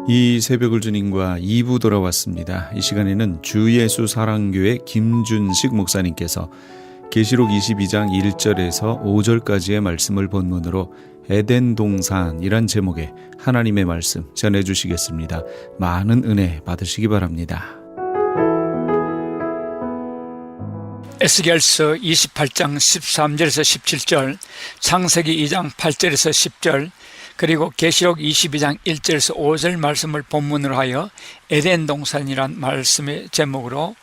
이 새벽을 주님과 2부 돌아왔습니다. 이 시간에는 주예수 사랑교회 김준식 목사님께서 계시록 22장 1절에서 5절까지의 말씀을 본문으로 에덴 동산이란 제목의 하나님의 말씀 전해주시겠습니다. 많은 은혜 받으시기 바랍니다. 에스겔서 28장 13절에서 17절, 창세기 2장 8절에서 10절, 그리고 계시록 22장 1절에서 5절 말씀을 본문으로 하여 에덴 동산이란 말씀의 제목으로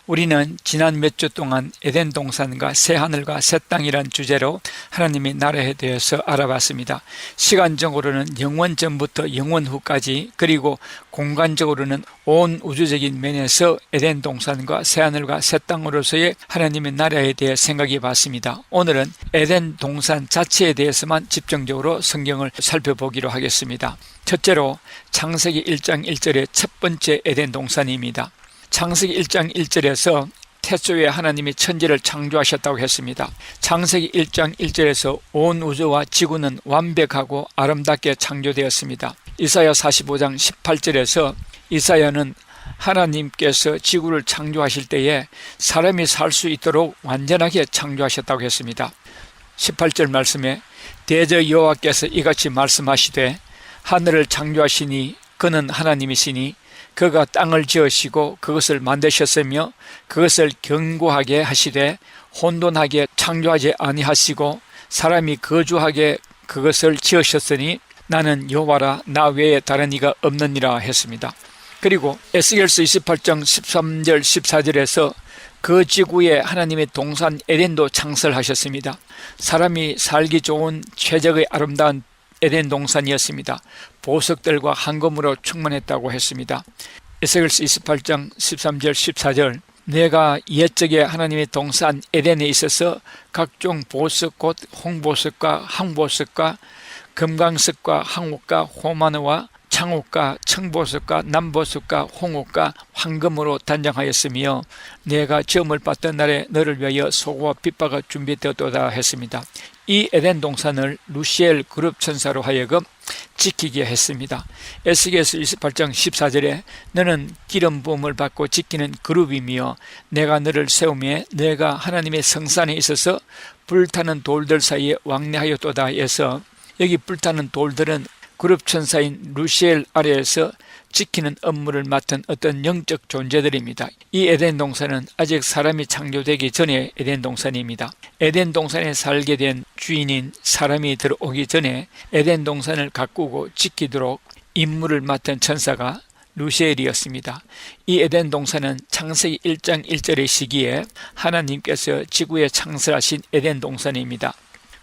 우리는 지난 몇 주 동안 에덴 동산과 새 하늘과 새 땅이란 주제로 하나님의 나라에 대해서 알아봤습니다. 시간적으로는 영원 전부터 영원 후까지, 그리고 공간적으로는 온 우주적인 면에서 에덴 동산과 새 하늘과 새 땅으로서의 하나님의 나라에 대해 생각해 봤습니다. 오늘은 에덴 동산 자체에 대해서만 집중적으로 성경을 살펴보기로 하겠습니다. 첫째로 창세기 1장 1절의 첫 번째 에덴 동산입니다. 창세기 1장 1절에서 태초에 하나님이 천지를 창조하셨다고 했습니다. 창세기 1장 1절에서 온 우주와 지구는 완벽하고 아름답게 창조되었습니다. 이사야 45장 18절에서 이사야는 하나님께서 지구를 창조하실 때에 사람이 살 수 있도록 완전하게 창조하셨다고 했습니다. 18절 말씀에 대저 여호와께서 이같이 말씀하시되 하늘을 창조하시니 그는 하나님이시니 그가 땅을 지으시고 그것을 만드셨으며 그것을 견고하게 하시되 혼돈하게 창조하지 아니하시고 사람이 거주하게 그것을 지으셨으니 나는 여호와라 나 외에 다른 이가 없느니라 했습니다. 그리고 에스겔서 28장 13절 14절에서 그 지구에 하나님의 동산 에덴도 창설하셨습니다. 사람이 살기 좋은 최적의 아름다운 에덴 동산이었습니다. 보석들과 황금으로 충만했다고 했습니다. 에스겔서 28장 13절 14절 내가 옛적에 하나님의 동산 에덴에 있어서 각종 보석 곧 홍보석과 황보석과 금강석과 황옥과 호마노와 창옥과 청보석과 남보석과 홍옥과 황금으로 단장하였으며 내가 지음을 받던 날에 너를 위하여 소고와 빗바가 준비되었도다 했습니다. 이 에덴 동산을 루시엘 그룹 천사로 하여금 지키게 했습니다. 에스겔서 28장 14절에 너는 기름 부음을 받고 지키는 그룹이며 내가 너를 세우며 내가 하나님의 성산에 있어서 불타는 돌들 사이에 왕래하였도다 해서 여기 불타는 돌들은 그룹 천사인 루시엘 아래에서 지키는 업무를 맡은 어떤 영적 존재들입니다. 이 에덴 동산은 아직 사람이 창조되기 전에 에덴 동산입니다. 에덴 동산에 살게 된 주인인 사람이 들어오기 전에 에덴 동산을 가꾸고 지키도록 임무를 맡은 천사가 루시엘이었습니다. 이 에덴 동산은 창세기 1장 1절의 시기에 하나님께서 지구에 창설하신 에덴 동산입니다.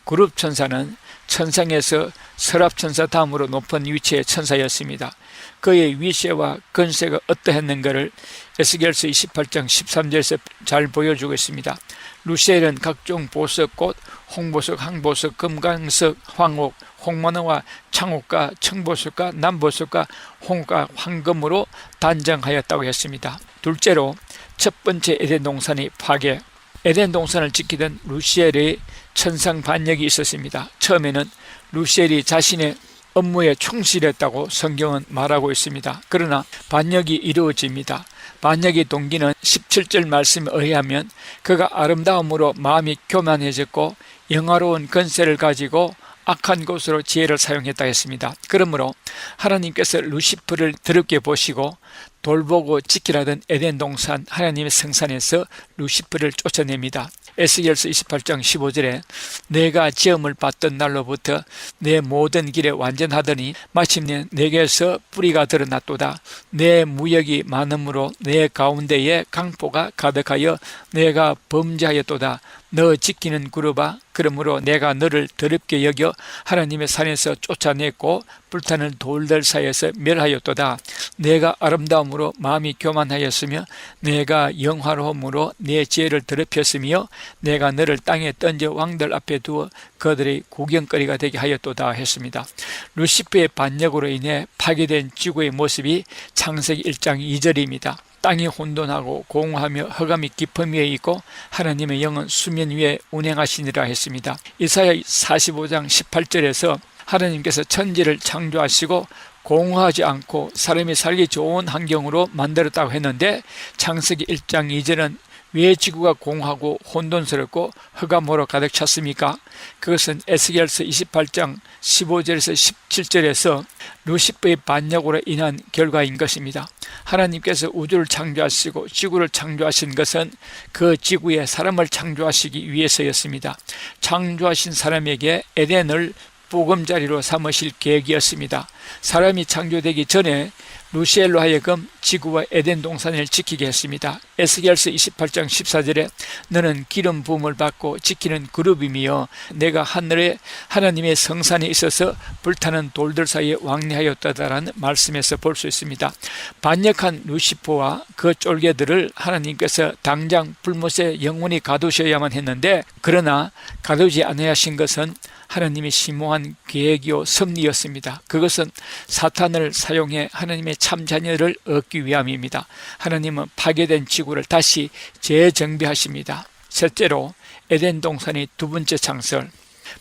그룹 천사는 천상에서 서랍천사 다음으로 높은 위치의 천사였습니다. 그의 위세와 권세가 어떠했는가를 에스겔서 28장 13절에서 잘 보여주고 있습니다. 루시엘은 각종 보석 곧 홍보석, 황보석, 금강석, 황옥, 홍마노와 창옥과 청보석과 남보석과 홍과 황금으로 단장하였다고 했습니다. 둘째로 첫 번째 에덴 동산의 파괴. 에덴 동산을 지키던 루시엘의 천상 반역이 있었습니다. 처음에는 루시엘이 자신의 업무에 충실했다고 성경은 말하고 있습니다. 그러나 반역이 이루어집니다. 반역의 동기는 17절 말씀에 의하면 그가 아름다움으로 마음이 교만해졌고 영화로운 권세를 가지고 악한 곳으로 지혜를 사용했다 했습니다. 그러므로 하나님께서 루시퍼를 더럽게 보시고 돌보고 지키라던 에덴 동산 하나님의 성산에서 루시퍼를 쫓아냅니다. 에스겔서 28장 15절에 내가 지음을 받던 날로부터 내 모든 길에 완전하더니 마침내 내게서 뿌리가 드러났도다. 내 무역이 많음으로 내 가운데에 강포가 가득하여 내가 범죄하였도다. 너 지키는 그룹아, 그러므로 내가 너를 더럽게 여겨 하나님의 산에서 쫓아냈고 불타는 돌들 사이에서 멸하였도다. 내가 아름다움으로 마음이 교만하였으며 내가 영화로움으로 내 지혜를 더럽혔으며 내가 너를 땅에 던져 왕들 앞에 두어 그들의 구경거리가 되게 하였도다 했습니다. 루시퍼의 반역으로 인해 파괴된 지구의 모습이 창세기 1장 2절입니다. 땅이 혼돈하고 공허하며 흑암이 깊음 위에 있고 하나님의 영은 수면 위에 운행하시니라 했습니다. 이사야 45장 18절에서 하나님께서 천지를 창조하시고 공허하지 않고 사람이 살기 좋은 환경으로 만들었다고 했는데 창세기 1장 2절은 왜 지구가 공허하고 혼돈스럽고 흑암으로 가득 찼습니까? 그것은 에스겔서 28장 15절에서 17절에서 루시퍼의 반역으로 인한 결과인 것입니다. 하나님께서 우주를 창조하시고 지구를 창조하신 것은 그 지구에 사람을 창조하시기 위해서였습니다. 창조하신 사람에게 에덴을 보금자리로 삼으실 계획이었습니다. 사람이 창조되기 전에 루시엘로 하여금 지구와 에덴 동산을 지키게 했습니다. 에스겔서 28장 14절에 너는 기름 부음을 받고 지키는 그룹이며 내가 하늘에 하나님의 성산에 있어서 불타는 돌들 사이에 왕래하였다라는 말씀에서 볼 수 있습니다. 반역한 루시퍼와 그 쫄개들을 하나님께서 당장 불못에 영원히 가두셔야만 했는데, 그러나 가두지 아니하신 것은 하나님의 심오한 계획이요 섭리였습니다. 그것은 사탄을 사용해 하나님의 참 자녀를 얻기 위함입니다. 하나님은 파괴된 지구를 다시 재정비하십니다. 셋째로 에덴 동산의 두 번째 창설,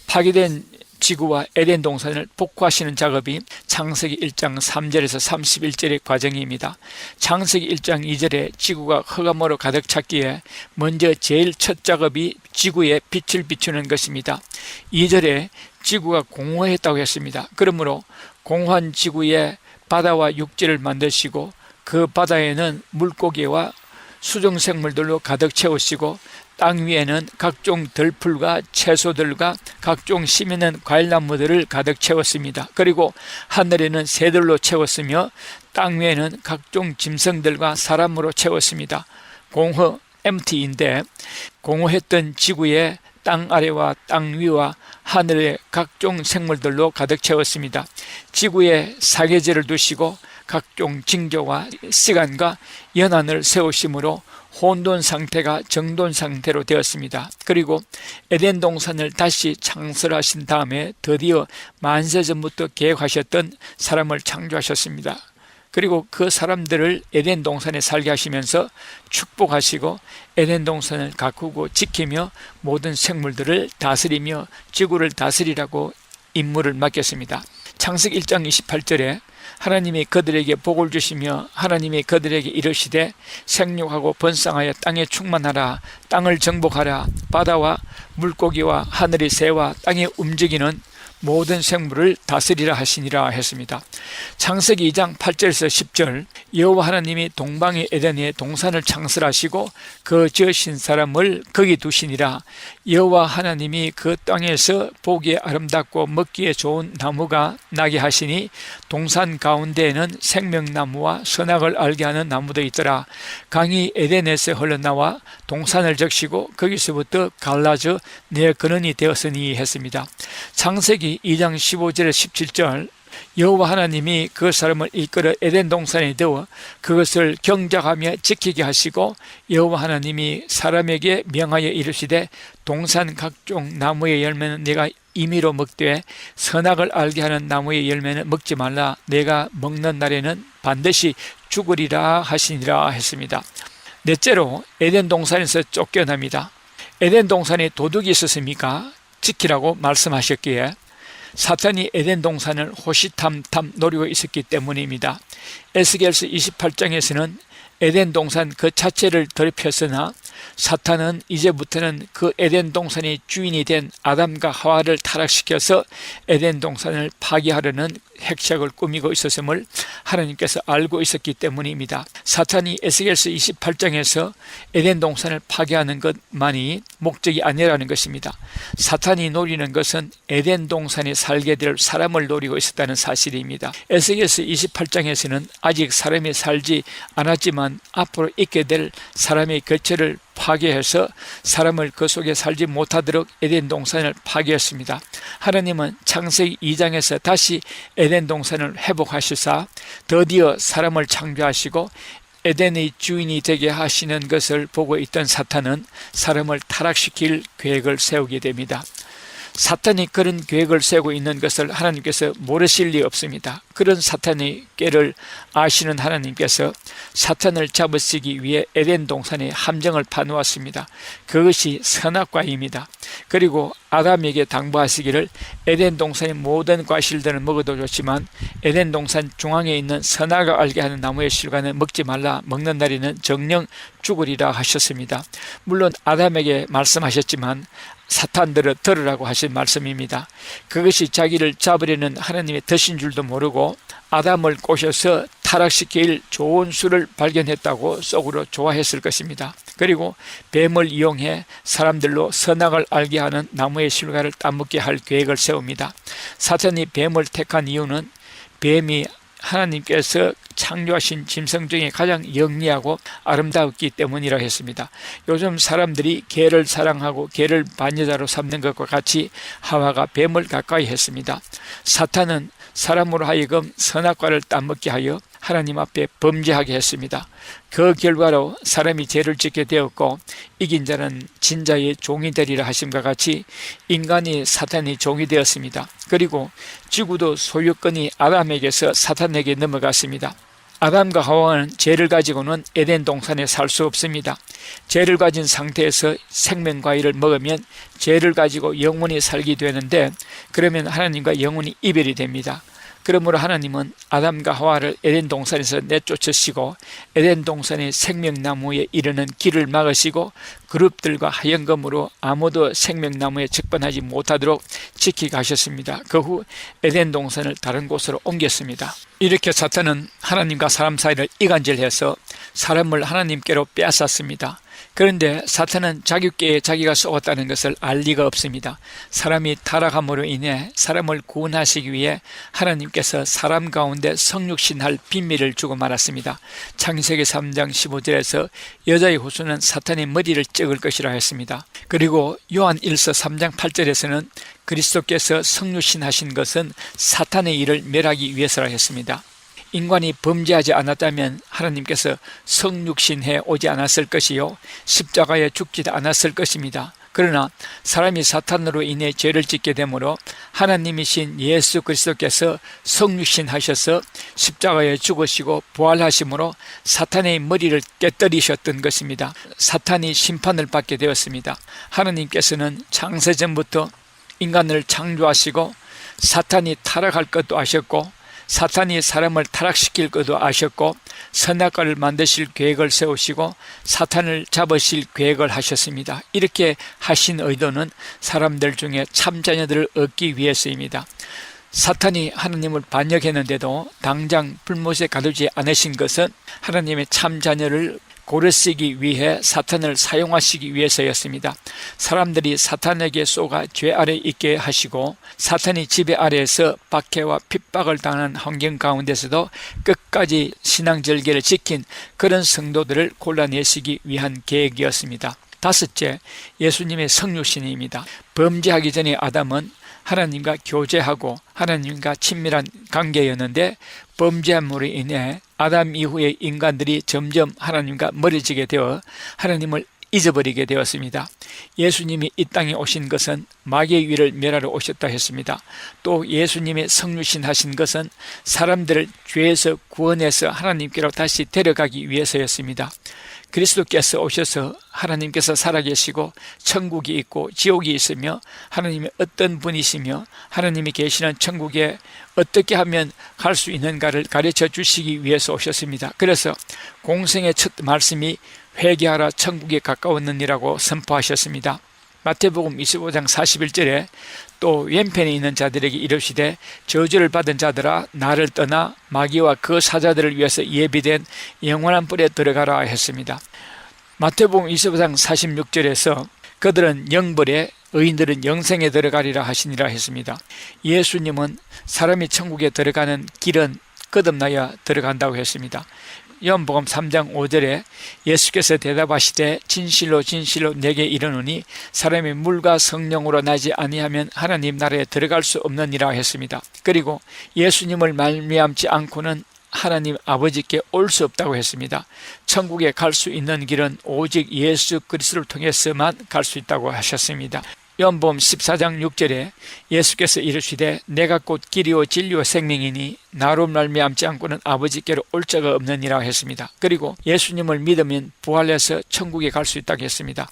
파괴된 지구와 에덴 동산을 복구하시는 작업이 창세기 1장 3절에서 31절의 과정입니다. 창세기 1장 2절에 지구가 흑암으로 가득 찼기에 먼저 제일 첫 작업이 지구에 빛을 비추는 것입니다. 2절에 지구가 공허했다고 했습니다. 그러므로 공허한 지구에 바다와 육지를 만드시고 그 바다에는 물고기와 수정생물들로 가득 채우시고 땅 위에는 각종 들풀과 채소들과 각종 씨있는 과일나무들을 가득 채웠습니다. 그리고 하늘에는 새들로 채웠으며 땅 위에는 각종 짐승들과 사람으로 채웠습니다. 공허, empty인데 공허했던 지구에 땅 아래와 땅 위와 하늘의 각종 생물들로 가득 채웠습니다. 지구에 사계절을 두시고 각종 징조와 시간과 연한을 세우심으로 혼돈 상태가 정돈 상태로 되었습니다. 그리고 에덴 동산을 다시 창설하신 다음에 드디어 만세전부터 계획하셨던 사람을 창조하셨습니다. 그리고 그 사람들을 에덴 동산에 살게 하시면서 축복하시고 에덴 동산을 가꾸고 지키며 모든 생물들을 다스리며 지구를 다스리라고 임무를 맡겼습니다. 창세기 1장 28절에 하나님이 그들에게 복을 주시며 하나님이 그들에게 이르시되 생육하고 번성하여 땅에 충만하라, 땅을 정복하라, 바다와 물고기와 하늘의 새와 땅에 움직이는 모든 생물을 다스리라 하시니라 했습니다. 창세기 2장 8절에서 10절, 여호와 하나님이 동방의 에덴에 동산을 창설하시고 그 지으신 사람을 거기 두시니라. 여호와 하나님이 그 땅에서 보기에 아름답고 먹기에 좋은 나무가 나게 하시니 동산 가운데에는 생명나무와 선악을 알게 하는 나무도 있더라. 강이 에덴에서 흘러나와 동산을 적시고 거기서부터 갈라져 내 근원이 되었으니 했습니다. 창세기 2장 15절에 17절, 여호와 하나님이 그 사람을 이끌어 에덴 동산에 두어 그것을 경작하며 지키게 하시고 여호와 하나님이 사람에게 명하여 이르시되 동산 각종 나무의 열매는 내가 임의로 먹되 선악을 알게 하는 나무의 열매는 먹지 말라. 내가 먹는 날에는 반드시 죽으리라 하시니라 했습니다. 넷째로 에덴 동산에서 쫓겨납니다. 에덴 동산에 도둑이 있었습니까? 지키라고 말씀하셨기에 사탄이 에덴 동산을 호시탐탐 노리고 있었기 때문입니다. 에스겔서 28장에서는 에덴 동산 그 자체를 더럽혔으나 사탄은 이제부터는 그 에덴 동산의 주인이 된 아담과 하와를 타락시켜서 에덴 동산을 파괴하려는 핵심을 꾸미고 있었음을 하나님께서 알고 있었기 때문입니다. 사탄이 에스겔서 28장에서 에덴 동산을 파괴하는 것만이 목적이 아니라는 것입니다. 사탄이 노리는 것은 에덴 동산에 살게 될 사람을 노리고 있었다는 사실입니다. 에스겔서 28장에서는 아직 사람이 살지 않았지만 앞으로 있게 될 사람의 거처를 파괴해서 사람을 그 속에 살지 못하도록 에덴 동산을 파괴했습니다. 하나님은 창세기 2장에서 다시 에덴 동산을 회복하시사 드디어 사람을 창조하시고 에덴의 주인이 되게 하시는 것을 보고 있던 사탄은 사람을 타락시킬 계획을 세우게 됩니다. 사탄이 그런 계획을 세우고 있는 것을 하나님께서 모르실 리 없습니다. 그런 사탄의 꾀를 아시는 하나님께서 사탄을 잡으시기 위해 에덴 동산에 함정을 파놓았습니다. 그것이 선악과입니다. 그리고 아담에게 당부하시기를 에덴 동산의 모든 과실들을 먹어도 좋지만 에덴 동산 중앙에 있는 선악을 알게 하는 나무의 실과는 먹지 말라. 먹는 날에는 정령 죽으리라 하셨습니다. 물론 아담에게 말씀하셨지만 사탄들을 들으라고 하신 말씀입니다. 그것이 자기를 잡으려는 하나님의 뜻인 줄도 모르고 아담을 꼬셔서 타락시킬 좋은 수를 발견했다고 속으로 좋아했을 것입니다. 그리고 뱀을 이용해 사람들로 선악을 알게 하는 나무의 실과를 따먹게 할 계획을 세웁니다. 사탄이 뱀을 택한 이유는 뱀이 하나님께서 창조하신 짐승 중에 가장 영리하고 아름다웠기 때문이라 했습니다. 요즘 사람들이 개를 사랑하고 개를 반여자로 삼는 것과 같이 하와가 뱀을 가까이 했습니다. 사탄은 사람으로 하여금 선악과를 따먹게 하여 하나님 앞에 범죄하게 했습니다. 그 결과로 사람이 죄를 짓게 되었고 이긴 자는 진자의 종이 되리라 하심과 같이 인간이 사탄의 종이 되었습니다. 그리고 지구도 소유권이 아담에게서 사탄에게 넘어갔습니다. 아담과 하와는 죄를 가지고는 에덴 동산에 살 수 없습니다. 죄를 가진 상태에서 생명과일을 먹으면 죄를 가지고 영원히 살게 되는데 그러면 하나님과 영원히 이별이 됩니다. 그러므로 하나님은 아담과 하와를 에덴 동산에서 내쫓으시고 에덴 동산의 생명나무에 이르는 길을 막으시고 그룹들과 하연금으로 아무도 생명나무에 접근하지 못하도록 지키가셨습니다. 그 후 에덴 동산을 다른 곳으로 옮겼습니다. 이렇게 사탄은 하나님과 사람 사이를 이간질해서 사람을 하나님께로 빼앗았습니다. 그런데 사탄은 자기께 자기가 속았다는 것을 알 리가 없습니다. 사람이 타락함으로 인해 사람을 구원하시기 위해 하나님께서 사람 가운데 성육신할 비밀을 주고 말았습니다. 창세기 3장 15절에서 여자의 후손은 사탄의 머리를 쩍을 것이라 했습니다. 그리고 요한 1서 3장 8절에서는 그리스도께서 성육신하신 것은 사탄의 일을 멸하기 위해서라 했습니다. 인간이 범죄하지 않았다면 하나님께서 성육신해 오지 않았을 것이요 십자가에 죽지도 않았을 것입니다. 그러나 사람이 사탄으로 인해 죄를 짓게 되므로 하나님이신 예수 그리스도께서 성육신하셔서 십자가에 죽으시고 부활하심으로 사탄의 머리를 깨뜨리셨던 것입니다. 사탄이 심판을 받게 되었습니다. 하나님께서는 창세전부터 인간을 창조하시고 사탄이 타락할 것도 아셨고 사탄이 사람을 타락시킬 것도 아셨고 선악과를 만드실 계획을 세우시고 사탄을 잡으실 계획을 하셨습니다. 이렇게 하신 의도는 사람들 중에 참자녀들을 얻기 위해서입니다. 사탄이 하나님을 반역했는데도 당장 불못에 가두지 않으신 것은 하나님의 참자녀를 고르시기 위해 사탄을 사용하시기 위해서였습니다. 사람들이 사탄에게 쏘가 죄 아래 있게 하시고 사탄이 지배 아래에서 박해와 핍박을 당하는 환경 가운데서도 끝까지 신앙절개를 지킨 그런 성도들을 골라내시기 위한 계획이었습니다. 다섯째, 예수님의 성육신입니다. 범죄하기 전에 아담은 하나님과 교제하고 하나님과 친밀한 관계였는데 범죄함으로 인해 아담 이후의 인간들이 점점 하나님과 멀어지게 되어 하나님을 잊어버리게 되었습니다. 예수님이 이 땅에 오신 것은 마귀의 위를 멸하러 오셨다 했습니다. 또 예수님의 성육신 하신 것은 사람들을 죄에서 구원해서 하나님께로 다시 데려가기 위해서였습니다. 그리스도께서 오셔서 하나님께서 살아계시고 천국이 있고 지옥이 있으며 하나님이 어떤 분이시며 하나님이 계시는 천국에 어떻게 하면 갈 수 있는가를 가르쳐 주시기 위해서 오셨습니다. 그래서 공생의 첫 말씀이 회개하라 천국에 가까웠느니라고 선포하셨습니다. 마태복음 25장 41절에 또 왼편에 있는 자들에게 이르시되 저주를 받은 자들아 나를 떠나 마귀와 그 사자들을 위해서 예비된 영원한 뿔에 들어가라 했습니다. 마태복음 25장 46절에서 그들은 영벌에 의인들은 영생에 들어가리라 하시니라 했습니다. 예수님은 사람이 천국에 들어가는 길은 거듭나야 들어간다고 했습니다. 요한복음 3장 5절에 예수께서 대답하시되 진실로 진실로 내게 이르노니 사람이 물과 성령으로 나지 아니하면 하나님 나라에 들어갈 수 없느니라 했습니다. 그리고 예수님을 말미암지 않고는 하나님 아버지께 올 수 없다고 했습니다. 천국에 갈 수 있는 길은 오직 예수 그리스도를 통해서만 갈 수 있다고 하셨습니다. 요한복음 14장 6절에 예수께서 이르시되 내가 곧 길이요 진리요 생명이니 나로 말미암지 않고는 아버지께로 올 자가 없느니라 했습니다. 그리고 예수님을 믿으면 부활해서 천국에 갈 수 있다고 했습니다.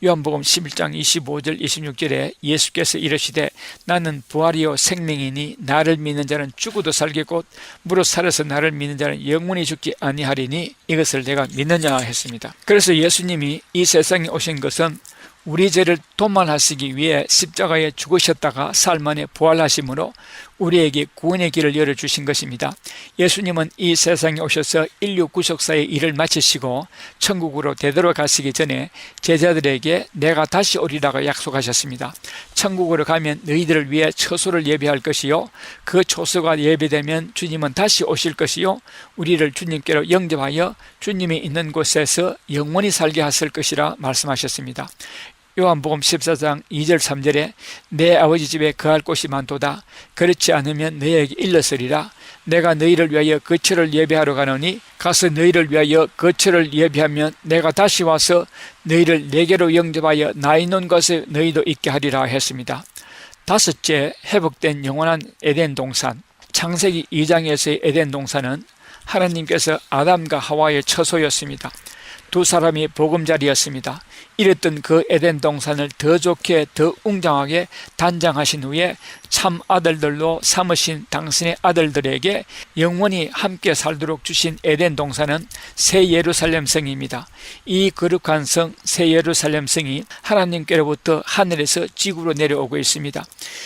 요한복음 11장 25절 26절에 예수께서 이르시되 나는 부활이요 생명이니 나를 믿는 자는 죽어도 살겠고 무릇 살아서 나를 믿는 자는 영원히 죽지 아니하리니 이것을 내가 믿느냐 했습니다. 그래서 예수님이 이 세상에 오신 것은 우리 죄를 도말하시기 위해 십자가에 죽으셨다가 사흘 만에 부활하심으로 우리에게 구원의 길을 열어주신 것입니다. 예수님은 이 세상에 오셔서 인류 구속사의 일을 마치시고 천국으로 되돌아가시기 전에 제자들에게 내가 다시 오리라고 약속하셨습니다. 천국으로 가면 너희들을 위해 처소를 예비할 것이요 그 처소가 예비되면 주님은 다시 오실 것이요 우리를 주님께로 영접하여 주님이 있는 곳에서 영원히 살게 하실 것이라 말씀하셨습니다. 요한복음 14장 2절 3절에 내 아버지 집에 거할 곳이 많도다. 그렇지 않으면 너희에게 일렀으리라. 내가 너희를 위하여 거처를 예비하러 가노니 가서 너희를 위하여 거처를 예비하면 내가 다시 와서 너희를 내게로 영접하여 나 있는 곳에 너희도 있게 하리라 했습니다. 다섯째, 회복된 영원한 에덴 동산. 창세기 2장에서의 에덴 동산은 하나님께서 아담과 하와의 처소였습니다. 두 사람이 보금자리였습니다. 이랬던 그 에덴 동산을 더 좋게 더 웅장하게 단장하신 후에 참 아들들로 삼으신 당신의 아들들에게 영원히 함께 살도록 주신 에덴 동산은 새 예루살렘 성입니다. 이 거룩한 성 새 예루살렘 성이 하나님께로부터 하늘에서 지구로 내려오고 있습니다.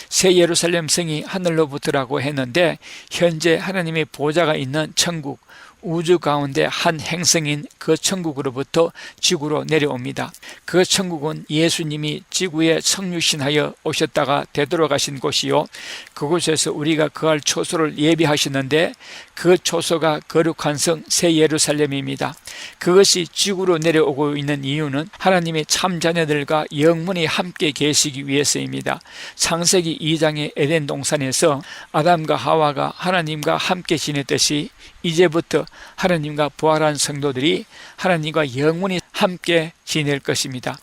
새 예루살렘 성이 하늘로부터라고 했는데 현재 하나님의 보좌가 있는 천국, 우주 가운데 한 행성인 그 천국으로부터 지구로 내려옵니다. 그 천국은 예수님이 지구에 성육신하여 오셨다가 되돌아가신 곳이요 그곳에서 우리가 거할 초소를 예비하시는데 그 초소가 거룩한 성 새 예루살렘입니다. 그것이 지구로 내려오고 있는 이유는 하나님의 참 자녀들과 영원히 함께 계시기 위해서입니다. 창세기 2장의 에덴 동산에서 아담과 하와가 하나님과 함께 지냈듯이 이제부터 하나님과 부활한 성도들이 하나님과 영원히 함께 지낼 것입니다.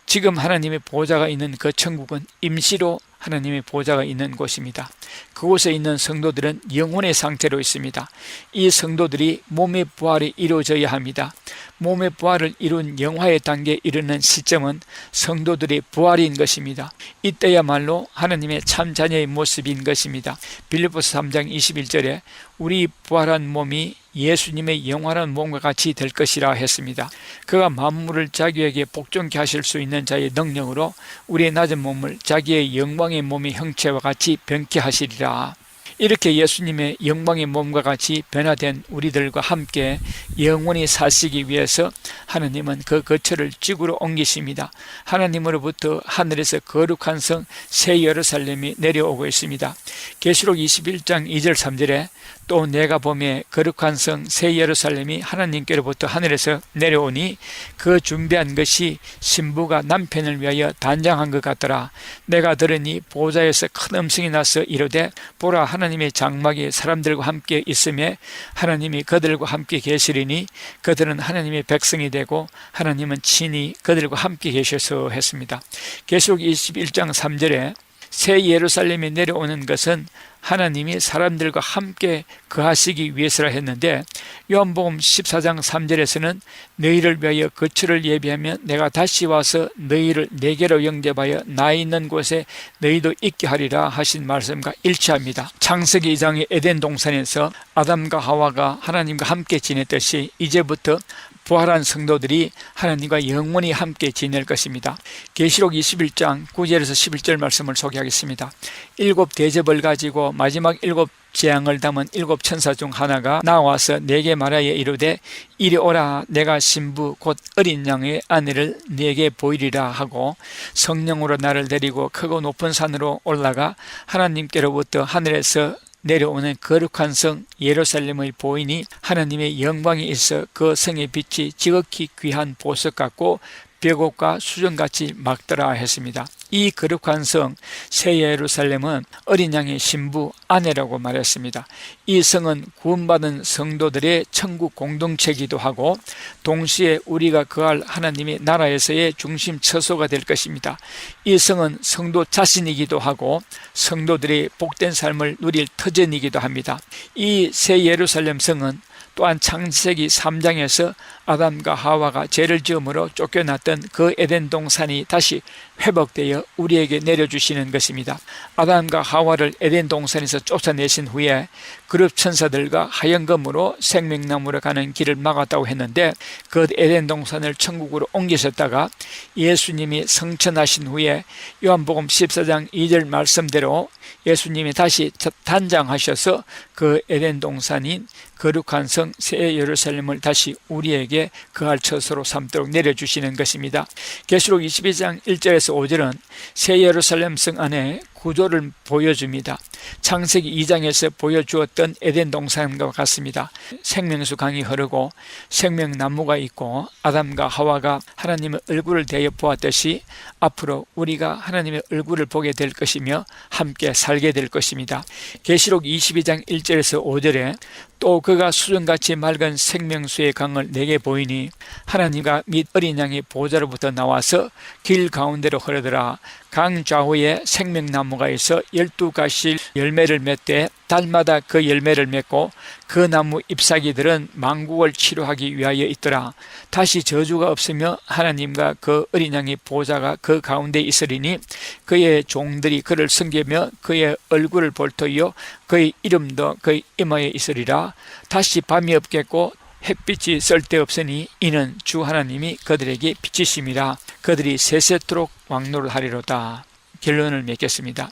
지금 하나님의 보좌가 있는 그 천국은 임시로 하나님의 보좌가 있는 곳입니다. 그곳에 있는 성도들은 영혼의 상태로 있습니다. 이 성도들이 몸의 부활이 이루어져야 합니다. 몸의 부활을 이룬 영화의 단계에 이르는 시점은 성도들의 부활인 것입니다. 이때야말로 하나님의 참 자녀의 모습인 것입니다. 빌립보서 3장 21절에 우리 부활한 몸이 예수님의 영원한 몸과 같이 될 것이라 했습니다. 그가 만물을 자기에게 복종케 하실 수 있는 자의 능력으로 우리의 낮은 몸을 자기의 영광의 몸의 형체와 같이 변케 하시리라. 이렇게 예수님의 영광의 몸과 같이 변화된 우리들과 함께 영원히 사시기 위해서 하나님은 그 거처를 지구로 옮기십니다. 하나님으로부터 하늘에서 거룩한 성 새 예루살렘이 내려오고 있습니다. 계시록 21장 2절 3절에 또 내가 보매 거룩한 성 새 예루살렘이 하나님께로부터 하늘에서 내려오니 그 준비한 것이 신부가 남편을 위하여 단장한 것 같더라. 내가 들으니 보좌에서 큰 음성이 나서 이르되 보라 하나님의 장막이 사람들과 함께 있음에 하나님이 그들과 함께 계시리니 그들은 하나님의 백성이 되고 하나님은 친히 그들과 함께 계셔서 했습니다. 계시록 21장 3절에 새 예루살렘에 내려오는 것은 하나님이 사람들과 함께 거하시기 위해서라 했는데 요한복음 14장 3절에서는 너희를 위하여 거처를 예비하면 내가 다시 와서 너희를 내게로 영접하여 나 있는 곳에 너희도 있게 하리라 하신 말씀과 일치합니다. 창세기 2장의 에덴 동산에서 아담과 하와가 하나님과 함께 지냈듯이 이제부터 부활한 성도들이 하나님과 영원히 함께 지낼 것입니다. 계시록 21장 9절에서 11절 말씀을 소개하겠습니다. 7 대접을 가지고 마지막 7 재앙을 담은 7 천사 중 하나가 나와서 내게 말하여 이르되 이리 오라 내가 신부 곧 어린 양의 아내를 네게 보이리라 하고 성령으로 나를 데리고 크고 높은 산으로 올라가 하나님께로부터 하늘에서 내려오는 거룩한 성 예루살렘을 보이니 하나님의 영광이 있어 그 성의 빛이 지극히 귀한 보석 같고 벽옥과 수정같이 막더라 했습니다. 이 거룩한 성 새 예루살렘은 어린 양의 신부 아내라고 말했습니다. 이 성은 구원받은 성도들의 천국 공동체이기도 하고 동시에 우리가 거할 하나님의 나라에서의 중심 처소가 될 것입니다. 이 성은 성도 자신이기도 하고 성도들의 복된 삶을 누릴 터전이기도 합니다. 이 새 예루살렘 성은 또한 창세기 3장에서 아담과 하와가 죄를 지음으로 쫓겨났던 그 에덴 동산이 다시 회복되어 우리에게 내려주시는 것입니다. 아담과 하와를 에덴 동산에서 쫓아내신 후에 그룹 천사들과 하얀검으로 생명나무로 가는 길을 막았다고 했는데 그 에덴 동산을 천국으로 옮기셨다가 예수님이 성천하신 후에 요한복음 14장 2절 말씀대로 예수님이 다시 단장하셔서 그 에덴 동산인 거룩한 성 새 예루살렘을 다시 우리에게 거할 처소로 삼도록 내려주시는 것입니다. 계시록 22장 1절에서 5절은 새 예루살렘 성 안에 구조를 보여줍니다. 창세기 2장에서 보여주었던 에덴 동산과 같습니다. 생명수 강이 흐르고 생명나무가 있고 아담과 하와가 하나님의 얼굴을 대해 보았듯이 앞으로 우리가 하나님의 얼굴을 보게 될 것이며 함께 살게 될 것입니다. 계시록 22장 1절에서 5절에 또 그가 수정같이 맑은 생명수의 강을 내게 보이니 하나님과 및 어린 양의 보좌로부터 나와서 길 가운데로 흐르더라. 강 좌우에 생명나무가 있어 12가지 열매를 맺되 달마다 그 열매를 맺고 그 나무 잎사귀들은 만국을 치료하기 위하여 있더라. 다시 저주가 없으며 하나님과 그 어린 양의 보좌가 그 가운데 있으리니 그의 종들이 그를 섬기며 그의 얼굴을 볼 터이요 그의 이름도 그의 이마에 있으리라. 다시 밤이 없겠고 햇빛이 쓸데없으니 이는 주 하나님이 그들에게 빛이심이라. 그들이 세세토록 왕노를 하리로다. 결론을 맺겠습니다.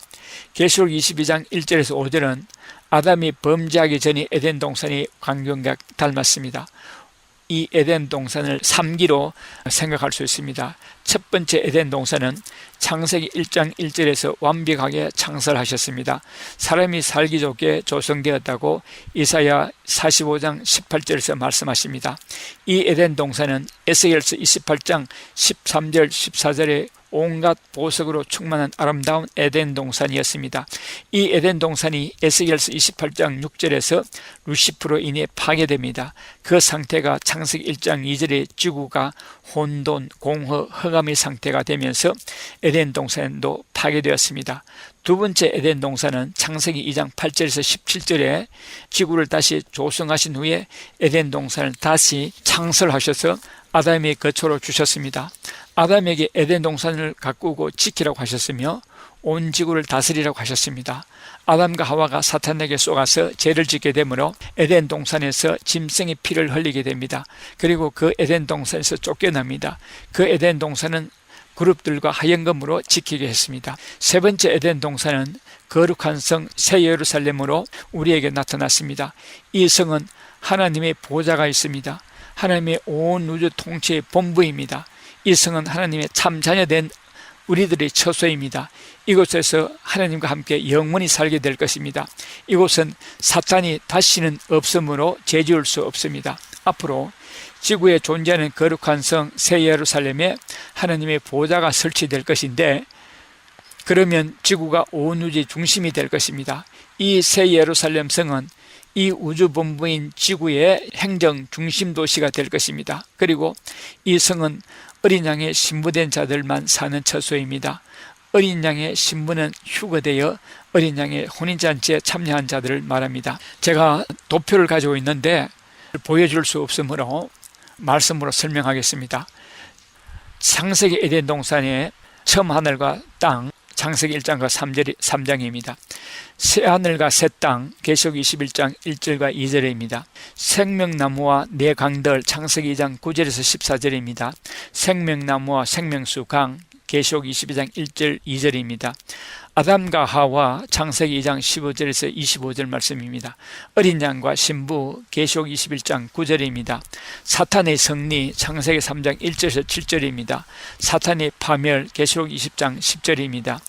계시록 22장 1절에서 5절은 아담이 범죄하기 전에 에덴 동산의 광경과 닮았습니다. 이 에덴 동산을 3기로 생각할 수 있습니다. 첫 번째 에덴 동산은 창세기 1장 1절에서 완벽하게 창설하셨습니다. 사람이 살기 좋게 조성되었다고 이사야 45장 18절에서 말씀하십니다. 이 에덴 동산은 에스겔서 28장 13절 14절에 온갖 보석으로 충만한 아름다운 에덴 동산이었습니다. 이 에덴 동산이 에스겔서 28장 6절에서 루시프로 인해 파괴됩니다. 그 상태가 창세기 1장 2절의 지구가 혼돈, 공허, 흑암의 상태가 되면서 에덴 동산도 파괴되었습니다. 두 번째 에덴 동산은 창세기 2장 8절에서 17절에 지구를 다시 조성하신 후에 에덴 동산을 다시 창설하셔서 아담의 거처로 주셨습니다. 아담에게 에덴 동산을 가꾸고 지키라고 하셨으며 온 지구를 다스리라고 하셨습니다. 아담과 하와가 사탄에게 쏘가서 죄를 짓게 되므로 에덴 동산에서 짐승의 피를 흘리게 됩니다. 그리고 그 에덴 동산에서 쫓겨납니다. 그 에덴 동산은 그룹들과 하얀검으로 지키게 했습니다. 세 번째 에덴 동산은 거룩한 성 새 예루살렘으로 우리에게 나타났습니다. 이 성은 하나님의 보좌가 있습니다. 하나님의 온 우주 통치의 본부입니다. 이 성은 하나님의 참 자녀된 우리들의 처소입니다. 이곳에서 하나님과 함께 영원히 살게 될 것입니다. 이곳은 사탄이 다시는 없으므로 죄지을 수 없습니다. 앞으로 지구에 존재하는 거룩한 성 새 예루살렘에 하나님의 보좌가 설치될 것인데 그러면 지구가 온 우주의 중심이 될 것입니다. 이 새 예루살렘 성은 이 우주본부인 지구의 행정 중심 도시가 될 것입니다. 그리고 이 성은 어린 양의 신부된 자들만 사는 처소입니다. 어린 양의 신부는 휴거되어 어린 양의 혼인잔치에 참여한 자들을 말합니다. 제가 도표를 가지고 있는데 보여줄 수 없으므로 말씀으로 설명하겠습니다. 창세기 에덴 동산의 처음 하늘과 땅, 창세기 1장과 3장입니다. 새 하늘과 새 땅, 계시록 21장 1절과 2절입니다. 생명나무와 네 강들, 창세기 2장 9절에서 14절입니다. 생명나무와 생명수 강, 계시록 22장 1절 2절입니다. 아담과 하와, 창세기 2장 15절에서 25절 말씀입니다. 어린 양과 신부, 계시록 21장 9절입니다. 사탄의 승리, 창세기 3장 1절에서 7절입니다. 사탄의 파멸, 계시록 20장 10절입니다.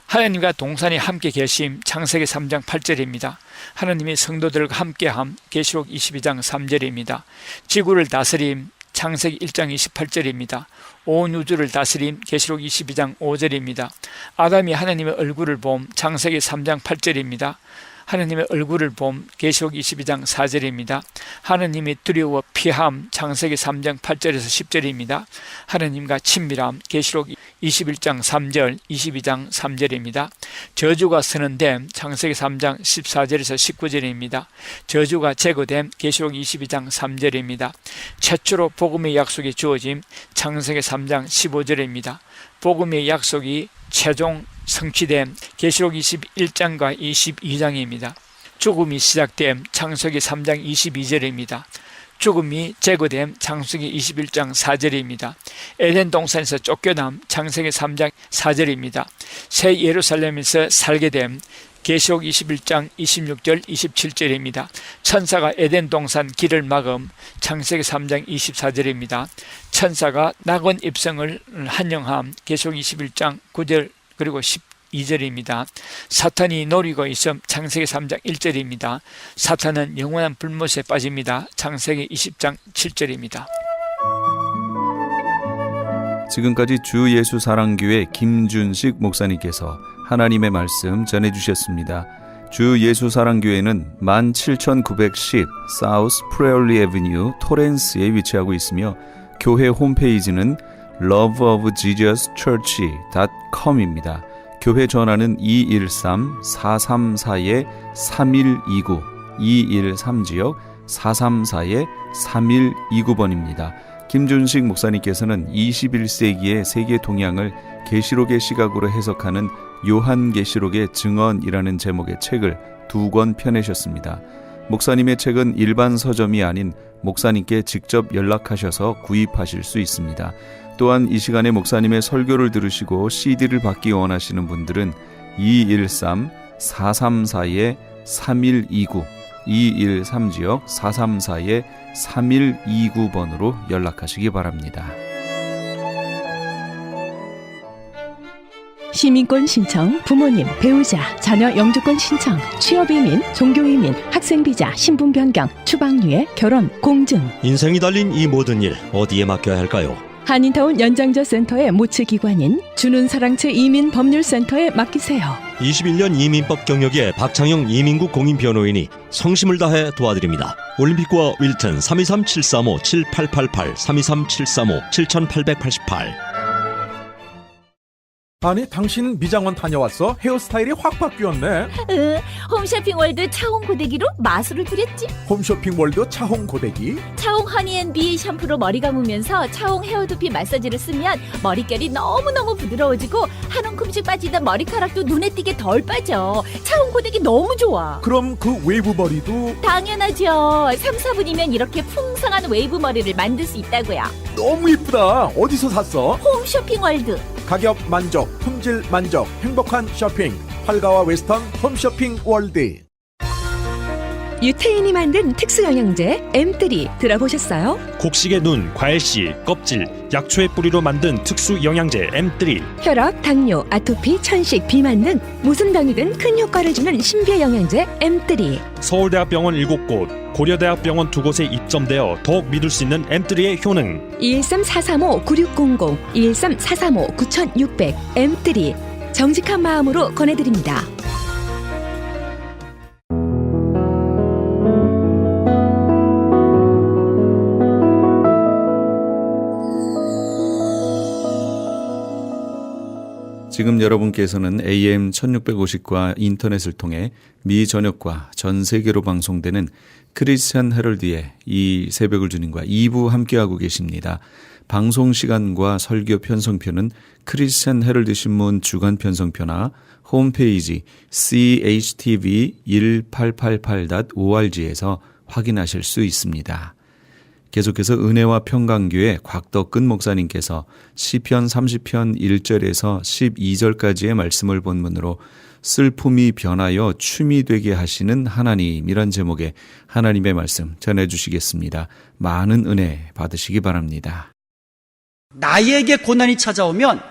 하나님과 동산이 함께 계심, 창세기 3장 8절입니다. 하나님이 성도들과 함께함, 계시록 22장 3절입니다. 지구를 다스림, 창세기 1장 28절입니다. 온 우주를 다스림 계시록 22장 5절입니다. 아담이 하나님의 얼굴을 봄 창세기 3장 8절입니다. 하나님의 얼굴을 봄 계시록 22장 4절입니다. 하나님이 두려워 피함 창세기 3장 8절에서 10절입니다. 하나님과 친밀함 계시록 21장 3절 22장 3절입니다. 저주가 선언됨 창세기 3장 14절에서 19절입니다. 저주가 제거됨 계시록 22장 3절입니다. 최초로 복음의 약속이 주어짐 창세기 3장 15절입니다. 복음의 약속이 최종 성취됨 계시록 21장과 22장입니다. 죽음이 시작됨 창세기 3장 22절입니다. 죽음이 제거됨 창세기 21장 4절입니다. 에덴 동산에서 쫓겨남 창세기 3장 4절입니다. 새 예루살렘에서 살게 됨 계시록 21장 26절 27절입니다. 천사가 에덴 동산 길을 막음 창세기 3장 24절입니다. 천사가 낙원 입성을 한영함 계시록 21장 9절 그리고 12절입니다. 사탄이 노리고 있음 창세기 3장 1절입니다. 사탄은 영원한 불못에 빠집니다. 창세기 20장 7절입니다. 지금까지 주 예수 사랑교회 김준식 목사님께서 하나님의 말씀 전해주셨습니다. 주 예수 사랑교회는 17910 사우스 프레올리 애비뉴 토렌스에 위치하고 있으며 교회 홈페이지는 loveofjesuschurch.com입니다. 교회 전화는 213-434-3129 213지역 434-3129번입니다. 김준식 목사님께서는 21세기의 세계 동향을 계시록의 시각으로 해석하는 요한계시록의 증언이라는 제목의 책을 2권 펴내셨습니다. 목사님의 책은 일반 서점이 아닌 목사님께 직접 연락하셔서 구입하실 수 있습니다. 또한 이 시간에 목사님의 설교를 들으시고 CD를 받기 원하시는 분들은 213-434-3129 213지역 434-3129번으로 연락하시기 바랍니다. 시민권 신청, 부모님, 배우자, 자녀 영주권 신청, 취업이민, 종교이민, 학생비자, 신분 변경, 추방유예, 결혼, 공증. 인생이 달린 이 모든 일 어디에 맡겨야 할까요? 한인타운 연장자 센터의 모츠기관인 주눈사랑채 이민법률센터에 맡기세요. 21년 이민법 경력의 박창영 이민국 공인변호인이 성심을 다해 도와드립니다. 올림픽과 윌튼 323-735-7888 323-735-7888. 아니 당신 미장원 다녀왔어? 헤어스타일이 확 바뀌었네. 홈쇼핑 월드 차홍 고데기로 마술을 부렸지. 홈쇼핑 월드 차홍 고데기. 차홍 허니앤비 샴푸로 머리 감으면서 차홍 헤어두피 마사지를 쓰면 머릿결이 너무너무 부드러워지고 한 움큼씩 빠지던 머리카락도 눈에 띄게 덜 빠져. 차홍 고데기 너무 좋아. 그럼 그 웨이브 머리도? 당연하죠. 3, 4분이면 이렇게 풍성한 웨이브 머리를 만들 수 있다고요. 너무 이쁘다. 어디서 샀어? 홈쇼핑 월드. 가격 만족, 품질 만족, 행복한 쇼핑. 팔가와 웨스턴 홈쇼핑 월드. 유태인이 만든 특수 영양제 M3 들어보셨어요? 곡식의 눈, 과일씨, 껍질, 약초의 뿌리로 만든 특수 영양제 M3. 혈압, 당뇨, 아토피, 천식, 비만 등 무슨 병이든 큰 효과를 주는 신비의 영양제 M3. 서울대학병원 7곳, 고려대학병원 2곳에 입점되어 더욱 믿을 수 있는 M3의 효능. 213-435-9600, 213-435-9600 M3 정직한 마음으로 권해드립니다. 지금 여러분께서는 AM 1650과 인터넷을 통해 미 전역과 전 세계로 방송되는 크리스찬 헤럴드의 이 새벽을 주님과 2부 함께하고 계십니다. 방송 시간과 설교 편성표는 크리스찬 헤럴드 신문 주간 편성표나 홈페이지 chtv1888.org에서 확인하실 수 있습니다. 계속해서 은혜와 평강교회 곽덕근 목사님께서 시편 30편 1절에서 12절까지의 말씀을 본문으로 슬픔이 변하여 춤이 되게 하시는 하나님이란 제목의 하나님의 말씀 전해주시겠습니다. 많은 은혜 받으시기 바랍니다. 나에게 고난이 찾아오면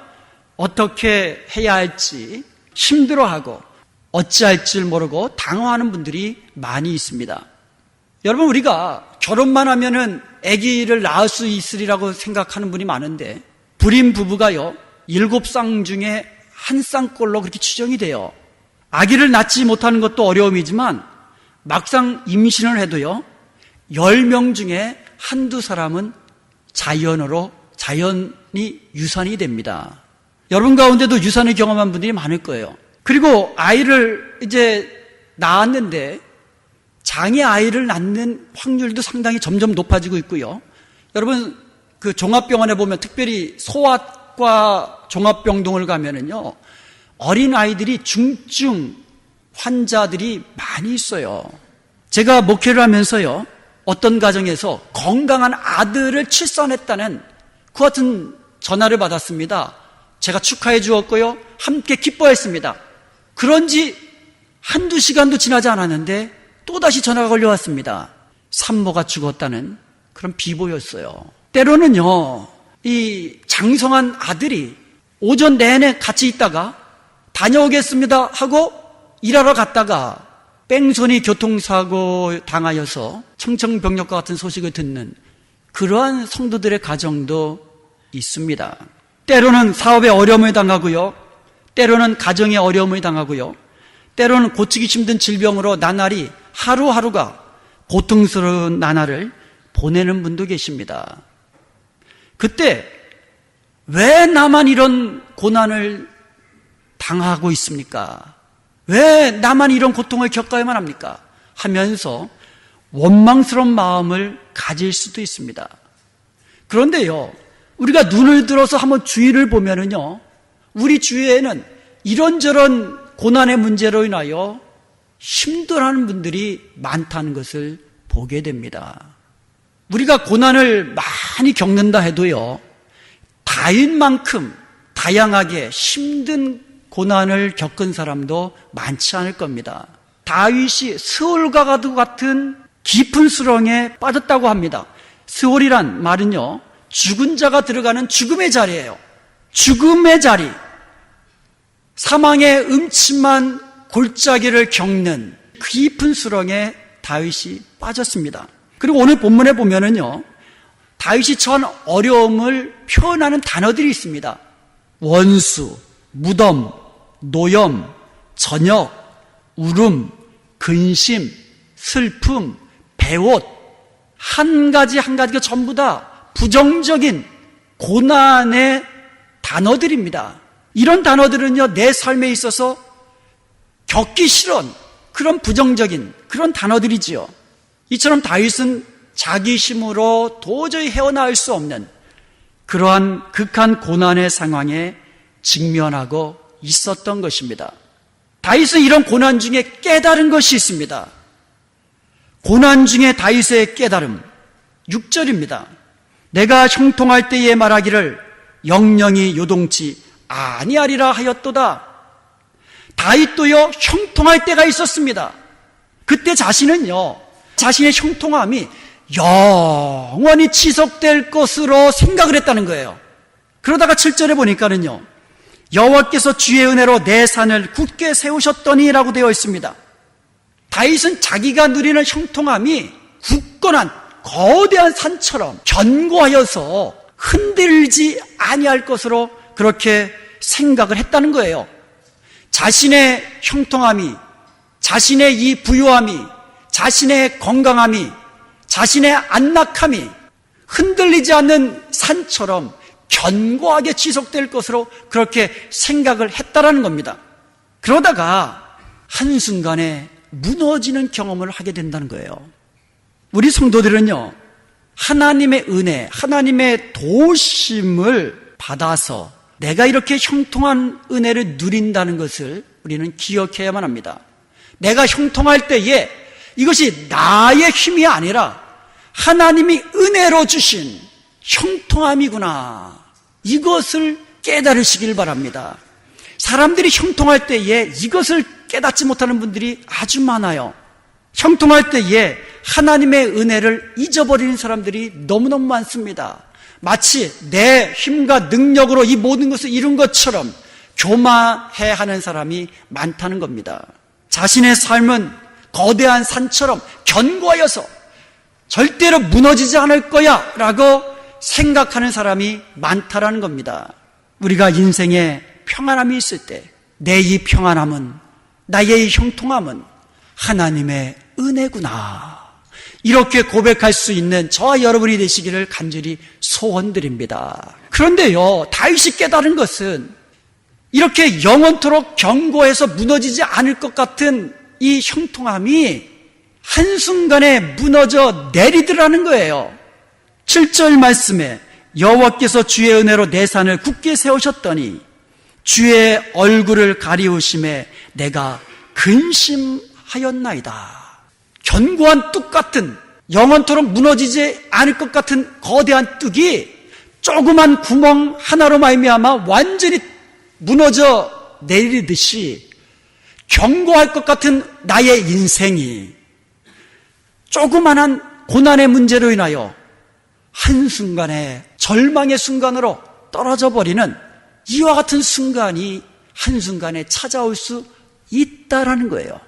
어떻게 해야 할지 힘들어하고 어찌할지 모르고 당황하는 분들이 많이 있습니다. 여러분, 우리가 결혼만 하면은 아기를 낳을 수 있으리라고 생각하는 분이 많은데 불임 부부가요 7쌍 중에 한 쌍꼴로 그렇게 추정이 돼요. 아기를 낳지 못하는 것도 어려움이지만 막상 임신을 해도요 10명 중에 한두 사람은 자연이 유산이 됩니다. 여러분 가운데도 유산을 경험한 분들이 많을 거예요. 그리고 아이를 이제 낳았는데 장애 아이를 낳는 확률도 상당히 점점 높아지고 있고요. 여러분 그 종합병원에 보면 특별히 소아과 종합병동을 가면은요 어린 아이들이 중증 환자들이 많이 있어요. 제가 목회를 하면서요 어떤 가정에서 건강한 아들을 출산했다는 그 같은 전화를 받았습니다. 제가 축하해 주었고요 함께 기뻐했습니다. 그런지 한두 시간도 지나지 않았는데 또다시 전화가 걸려왔습니다. 산모가 죽었다는 그런 비보였어요. 때로는요 이 장성한 아들이 오전 내내 같이 있다가 다녀오겠습니다 하고 일하러 갔다가 뺑소니 교통사고 당하여서 청천벽력과 같은 소식을 듣는 그러한 성도들의 가정도 있습니다. 때로는 사업에 어려움을 당하고요 때로는 가정에 어려움을 당하고요 때로는 고치기 힘든 질병으로 나날이 하루하루가 고통스러운 나날을 보내는 분도 계십니다. 그때 왜 나만 이런 고난을 당하고 있습니까? 왜 나만 이런 고통을 겪어야만 합니까? 하면서 원망스러운 마음을 가질 수도 있습니다. 그런데요 우리가 눈을 들어서 한번 주위를 보면은요 우리 주위에는 이런저런 고난의 문제로 인하여 힘들어하는 분들이 많다는 것을 보게 됩니다. 우리가 고난을 많이 겪는다 해도요 다윗만큼 다양하게 힘든 고난을 겪은 사람도 많지 않을 겁니다. 다윗이 스올과 같은 깊은 수렁에 빠졌다고 합니다. 스올이란 말은요 죽은 자가 들어가는 죽음의 자리예요. 죽음의 자리, 사망의 음침한 골짜기를 겪는 깊은 수렁에 다윗이 빠졌습니다. 그리고 오늘 본문에 보면은요 다윗이 처한 어려움을 표현하는 단어들이 있습니다. 원수, 무덤, 노염, 전역, 울음, 근심, 슬픔, 배옷, 한 가지 한 가지가 전부 다 부정적인 고난의 단어들입니다. 이런 단어들은요 내 삶에 있어서 겪기 싫은 그런 부정적인 그런 단어들이지요. 이처럼 다윗은 자기 힘으로 도저히 헤어나올 수 없는 그러한 극한 고난의 상황에 직면하고 있었던 것입니다. 다윗은 이런 고난 중에 깨달은 것이 있습니다. 고난 중에 다윗의 깨달음 6절입니다. 내가 형통할 때에 말하기를 영영이 요동치 아니하리라 하였도다. 다윗도요 형통할 때가 있었습니다. 그때 자신은요 자신의 형통함이 영원히 지속될 것으로 생각을 했다는 거예요. 그러다가 7절에 보니까는요 여호와께서 주의 은혜로 내 산을 굳게 세우셨더니 라고 되어 있습니다. 다윗은 자기가 누리는 형통함이 굳건한 거대한 산처럼 견고하여서 흔들리지 아니할 것으로 그렇게 생각을 했다는 거예요. 자신의 형통함이, 자신의 이 부유함이, 자신의 건강함이, 자신의 안락함이 흔들리지 않는 산처럼 견고하게 지속될 것으로 그렇게 생각을 했다라는 겁니다. 그러다가 한순간에 무너지는 경험을 하게 된다는 거예요. 우리 성도들은요 하나님의 은혜, 하나님의 도우심을 받아서 내가 이렇게 형통한 은혜를 누린다는 것을 우리는 기억해야만 합니다. 내가 형통할 때에 이것이 나의 힘이 아니라 하나님이 은혜로 주신 형통함이구나, 이것을 깨달으시길 바랍니다. 사람들이 형통할 때에 이것을 깨닫지 못하는 분들이 아주 많아요. 형통할 때에 하나님의 은혜를 잊어버리는 사람들이 너무너무 많습니다. 마치 내 힘과 능력으로 이 모든 것을 이룬 것처럼 교만해하는 사람이 많다는 겁니다. 자신의 삶은 거대한 산처럼 견고하여서 절대로 무너지지 않을 거야 라고 생각하는 사람이 많다라는 겁니다. 우리가 인생에 평안함이 있을 때 내 이 평안함은, 나의 이 형통함은 하나님의 은혜구나, 이렇게 고백할 수 있는 저와 여러분이 되시기를 간절히 소원드립니다. 그런데요, 다윗이 깨달은 것은 이렇게 영원토록 견고해서 무너지지 않을 것 같은 이 형통함이 한순간에 무너져 내리더라는 거예요. 7절 말씀에 여호와께서 주의 은혜로 내 산을 굳게 세우셨더니 주의 얼굴을 가리우심에 내가 근심하였나이다. 견고한 뚝 같은, 영원토록 무너지지 않을 것 같은 거대한 뚝이 조그만 구멍 하나로 말미암아 완전히 무너져 내리듯이 견고할 것 같은 나의 인생이 조그만한 고난의 문제로 인하여 한순간에 절망의 순간으로 떨어져 버리는 이와 같은 순간이 한순간에 찾아올 수 있다라는 거예요.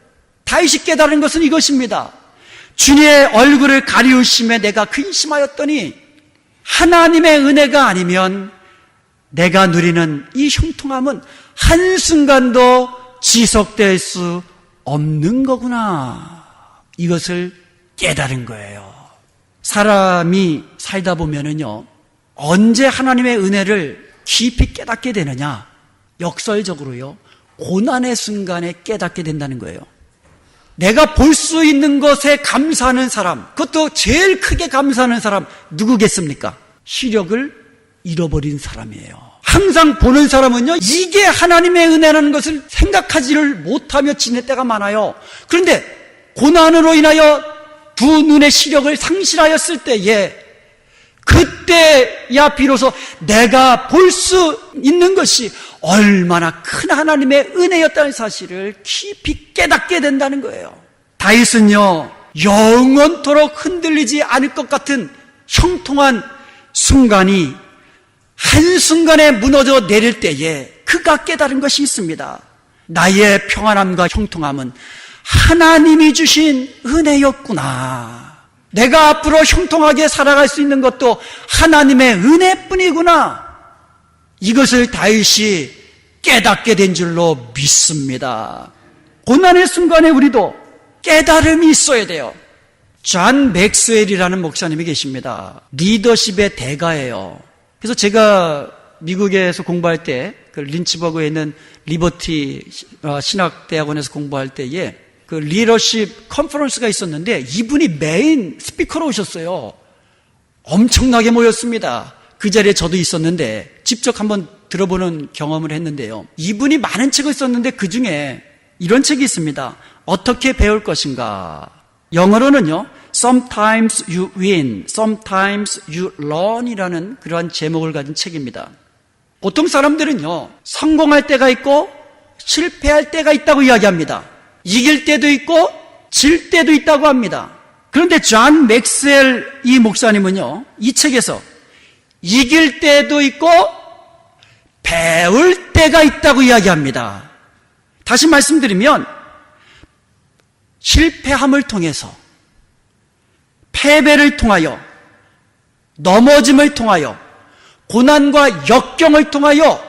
다윗이 깨달은 것은 이것입니다. 주님의 얼굴을 가리우심에 내가 근심하였더니 하나님의 은혜가 아니면 내가 누리는 이 형통함은 한순간도 지속될 수 없는 거구나, 이것을 깨달은 거예요. 사람이 살다 보면은요, 언제 하나님의 은혜를 깊이 깨닫게 되느냐? 역설적으로요, 고난의 순간에 깨닫게 된다는 거예요. 내가 볼 수 있는 것에 감사하는 사람, 그것도 제일 크게 감사하는 사람 누구겠습니까? 시력을 잃어버린 사람이에요. 항상 보는 사람은요, 이게 하나님의 은혜라는 것을 생각하지를 못하며 지낼 때가 많아요. 그런데 고난으로 인하여 두 눈의 시력을 상실하였을 때에, 그때야 비로소 내가 볼 수 있는 것이 얼마나 큰 하나님의 은혜였다는 사실을 깊이 깨닫게 된다는 거예요. 다윗은요, 영원토록 흔들리지 않을 것 같은 형통한 순간이 한순간에 무너져 내릴 때에 그가 깨달은 것이 있습니다. 나의 평안함과 형통함은 하나님이 주신 은혜였구나. 내가 앞으로 형통하게 살아갈 수 있는 것도 하나님의 은혜뿐이구나. 이것을 다윗이 깨닫게 된 줄로 믿습니다. 고난의 순간에 우리도 깨달음이 있어야 돼요. 존 맥스웰이라는 목사님이 계십니다. 리더십의 대가예요. 그래서 제가 미국에서 공부할 때, 그 린츠버그에 있는 리버티 신학대학원에서 공부할 때에 그 리더십 컨퍼런스가 있었는데 이분이 메인 스피커로 오셨어요. 엄청나게 모였습니다. 그 자리에 저도 있었는데 직접 한번 들어보는 경험을 했는데요. 이분이 많은 책을 썼는데 그 중에 이런 책이 있습니다. 어떻게 배울 것인가. 영어로는요, Sometimes you win, sometimes you learn 이라는 그러한 제목을 가진 책입니다. 보통 사람들은요, 성공할 때가 있고 실패할 때가 있다고 이야기합니다. 이길 때도 있고 질 때도 있다고 합니다. 그런데 존 맥스웰 이 목사님은요, 이 책에서 이길 때도 있고 배울 때가 있다고 이야기합니다. 다시 말씀드리면 실패함을 통해서, 패배를 통하여, 넘어짐을 통하여, 고난과 역경을 통하여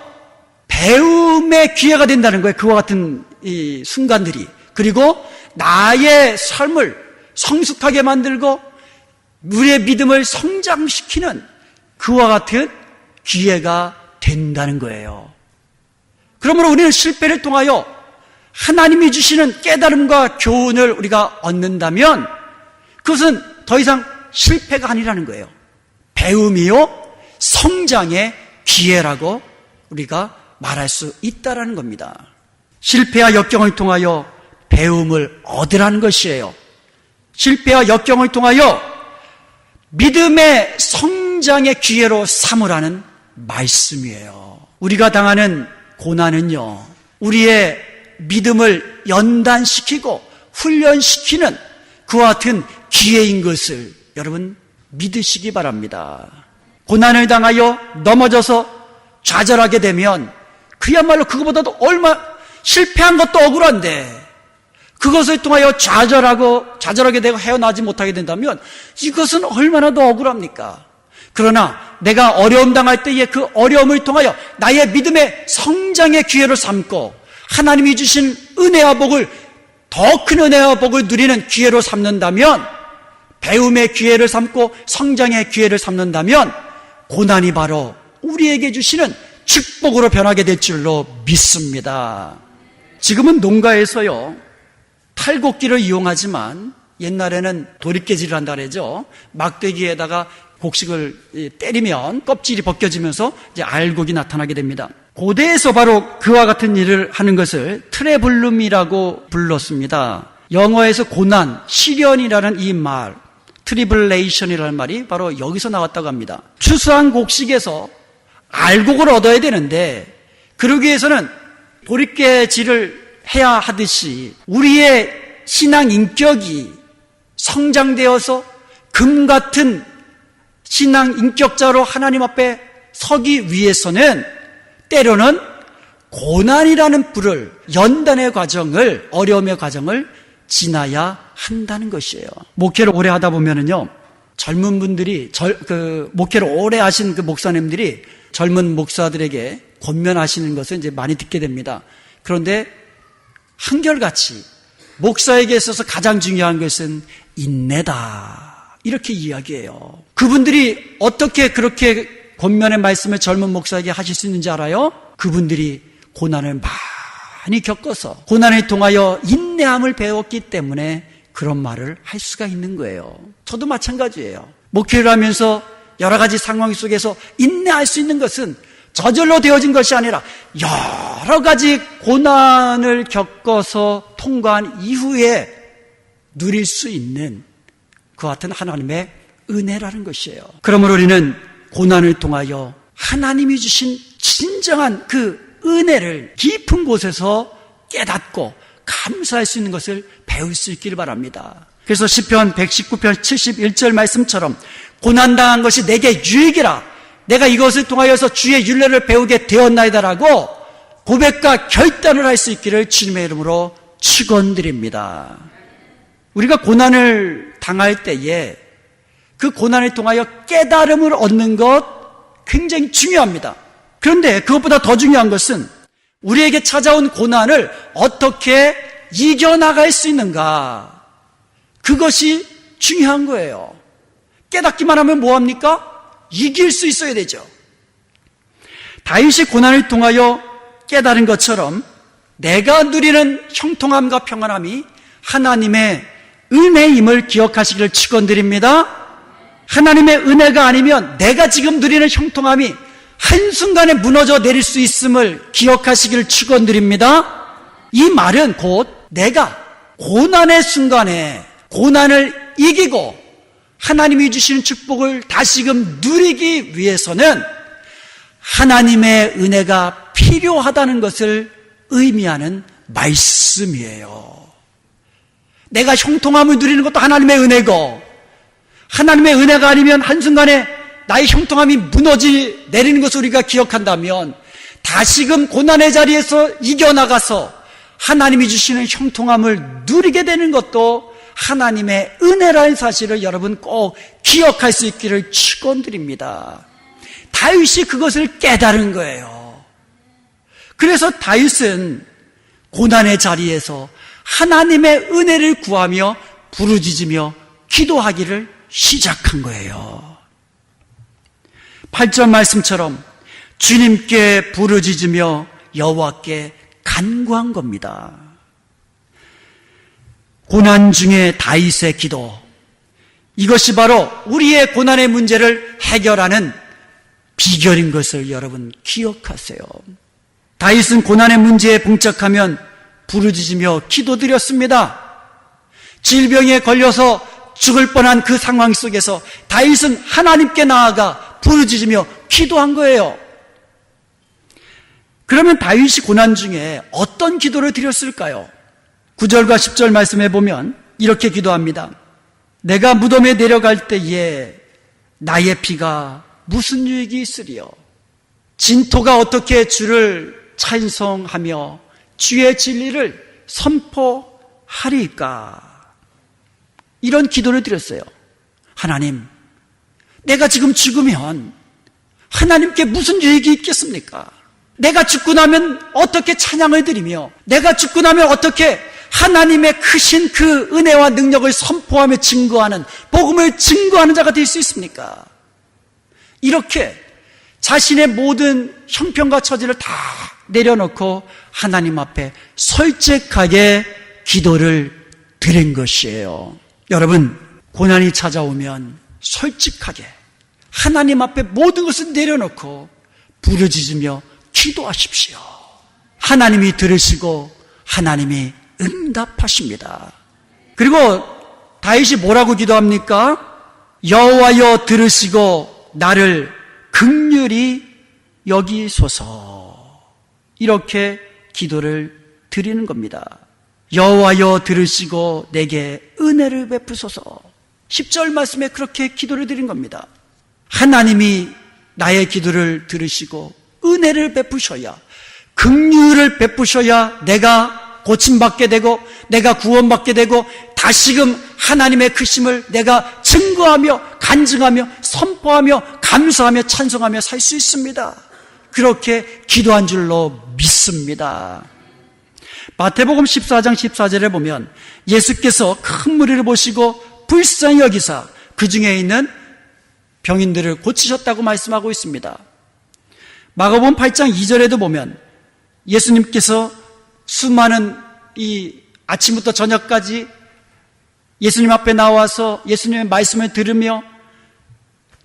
배움의 기회가 된다는 거예요. 그와 같은 이 순간들이. 그리고 나의 삶을 성숙하게 만들고 우리의 믿음을 성장시키는 그와 같은 기회가 된다는 거예요. 그러므로 우리는 실패를 통하여 하나님이 주시는 깨달음과 교훈을 우리가 얻는다면 그것은 더 이상 실패가 아니라는 거예요. 배움이요 성장의 기회라고 우리가 말할 수 있다는 겁니다. 실패와 역경을 통하여 배움을 얻으라는 것이에요. 실패와 역경을 통하여 믿음의 성장의 기회로 삼으라는 말씀이에요. 우리가 당하는 고난은요, 우리의 믿음을 연단시키고 훈련시키는 그와 같은 기회인 것을 여러분 믿으시기 바랍니다. 고난을 당하여 넘어져서 좌절하게 되면 그야말로 그거보다도 실패한 것도 억울한데 그것을 통하여 좌절하게 되고 헤어나지 못하게 된다면 이것은 얼마나 더 억울합니까? 그러나 내가 어려움 당할 때에 그 어려움을 통하여 나의 믿음의 성장의 기회를 삼고 하나님이 주신 은혜와 복을, 더 큰 은혜와 복을 누리는 기회로 삼는다면, 배움의 기회를 삼고 성장의 기회를 삼는다면 고난이 바로 우리에게 주시는 축복으로 변하게 될 줄로 믿습니다. 지금은 농가에서요, 탈곡기를 이용하지만 옛날에는 도립개질을 한다 그러죠. 막대기에다가 곡식을 때리면 껍질이 벗겨지면서 이제 알곡이 나타나게 됩니다. 고대에서 바로 그와 같은 일을 하는 것을 트레블룸이라고 불렀습니다. 영어에서 고난, 시련이라는 이 말, 트리블레이션이라는 말이 바로 여기서 나왔다고 합니다. 추수한 곡식에서 알곡을 얻어야 되는데, 그러기 위해서는 도립개질을 해야 하듯이 우리의 신앙 인격이 성장되어서 금 같은 신앙 인격자로 하나님 앞에 서기 위해서는 때로는 고난이라는 불을, 연단의 과정을, 어려움의 과정을 지나야 한다는 것이에요. 목회를 오래 하다 보면은요, 젊은 분들이, 목회를 오래 하신 그 목사님들이 젊은 목사들에게 권면하시는 것을 이제 많이 듣게 됩니다. 그런데 한결같이 목사에게 있어서 가장 중요한 것은 인내다, 이렇게 이야기해요. 그분들이 어떻게 그렇게 권면의 말씀을 젊은 목사에게 하실 수 있는지 알아요? 그분들이 고난을 많이 겪어서 고난을 통하여 인내함을 배웠기 때문에 그런 말을 할 수가 있는 거예요. 저도 마찬가지예요. 목회를 하면서 여러 가지 상황 속에서 인내할 수 있는 것은 저절로 되어진 것이 아니라 여러 가지 고난을 겪어서 통과한 이후에 누릴 수 있는 그 같은 하나님의 은혜라는 것이에요. 그러므로 우리는 고난을 통하여 하나님이 주신 진정한 그 은혜를 깊은 곳에서 깨닫고 감사할 수 있는 것을 배울 수 있기를 바랍니다. 그래서 시편 119편 71절 말씀처럼 고난당한 것이 내게 유익이라, 내가 이것을 통하여서 주의 율례를 배우게 되었나이다라고 고백과 결단을 할 수 있기를 주님의 이름으로 축원드립니다. 우리가 고난을 당할 때에 그 고난을 통하여 깨달음을 얻는 것 굉장히 중요합니다. 그런데 그것보다 더 중요한 것은 우리에게 찾아온 고난을 어떻게 이겨나갈 수 있는가, 그것이 중요한 거예요. 깨닫기만 하면 뭐합니까? 이길 수 있어야 되죠. 다윗이 고난을 통하여 깨달은 것처럼 내가 누리는 형통함과 평안함이 하나님의 은혜임을 기억하시기를 축원드립니다. 하나님의 은혜가 아니면 내가 지금 누리는 형통함이 한순간에 무너져 내릴 수 있음을 기억하시기를 축원드립니다. 이 말은 곧 내가 고난의 순간에 고난을 이기고 하나님이 주시는 축복을 다시금 누리기 위해서는 하나님의 은혜가 필요하다는 것을 의미하는 말씀이에요. 내가 형통함을 누리는 것도 하나님의 은혜고, 하나님의 은혜가 아니면 한순간에 나의 형통함이 무너지 내리는 것을 우리가 기억한다면 다시금 고난의 자리에서 이겨나가서 하나님이 주시는 형통함을 누리게 되는 것도 하나님의 은혜라는 사실을 여러분 꼭 기억할 수 있기를 축원드립니다. 다윗이 그것을 깨달은 거예요. 그래서 다윗은 고난의 자리에서 하나님의 은혜를 구하며 부르짖으며 기도하기를 시작한 거예요. 8절 말씀처럼 주님께 부르짖으며 여호와께 간구한 겁니다. 고난 중에 다윗의 기도, 이것이 바로 우리의 고난의 문제를 해결하는 비결인 것을 여러분 기억하세요. 다윗은 고난의 문제에 봉착하면 부르짖으며 기도드렸습니다. 질병에 걸려서 죽을 뻔한 그 상황 속에서 다윗은 하나님께 나아가 부르짖으며 기도한 거예요. 그러면 다윗이 고난 중에 어떤 기도를 드렸을까요? 9절과 10절 말씀해 보면 이렇게 기도합니다. 내가 무덤에 내려갈 때에 나의 피가 무슨 유익이 있으리요? 진토가 어떻게 주를 찬송하며 주의 진리를 하리까? 이런 기도를 드렸어요. 하나님, 내가 지금 죽으면 하나님께 무슨 유익이 있겠습니까? 내가 죽고 나면 어떻게 찬양을 드리며, 내가 죽고 나면 어떻게 하나님의 크신 그 은혜와 능력을 선포하며 증거하는, 복음을 증거하는 자가 될 수 있습니까? 이렇게 자신의 모든 형편과 처지를 다 내려놓고 하나님 앞에 솔직하게 기도를 드린 것이에요. 여러분, 고난이 찾아오면 솔직하게 하나님 앞에 모든 것을 내려놓고 부르짖으며 기도하십시오. 하나님이 들으시고 하나님이 응답하십니다. 그리고 다윗이 뭐라고 기도합니까? 여호와여 들으시고 나를 긍휼히 여기소서. 이렇게 기도를 드리는 겁니다. 여호와여 들으시고 내게 은혜를 베푸소서. 10절 말씀에 그렇게 기도를 드린 겁니다. 하나님이 나의 기도를 들으시고 은혜를 베푸셔야, 긍휼을 베푸셔야 내가 고침받게 되고 내가 구원받게 되고 다시금 하나님의 크심을 내가 증거하며 간증하며 선포하며 감사하며 찬송하며 살 수 있습니다. 그렇게 기도한 줄로 믿습니다. 마태복음 14장 14절에 보면 예수께서 큰 무리를 보시고 불쌍히 여기사 그 중에 있는 병인들을 고치셨다고 말씀하고 있습니다. 마가복음 8장 2절에도 보면 예수님께서 수많은 이 아침부터 저녁까지 예수님 앞에 나와서 예수님의 말씀을 들으며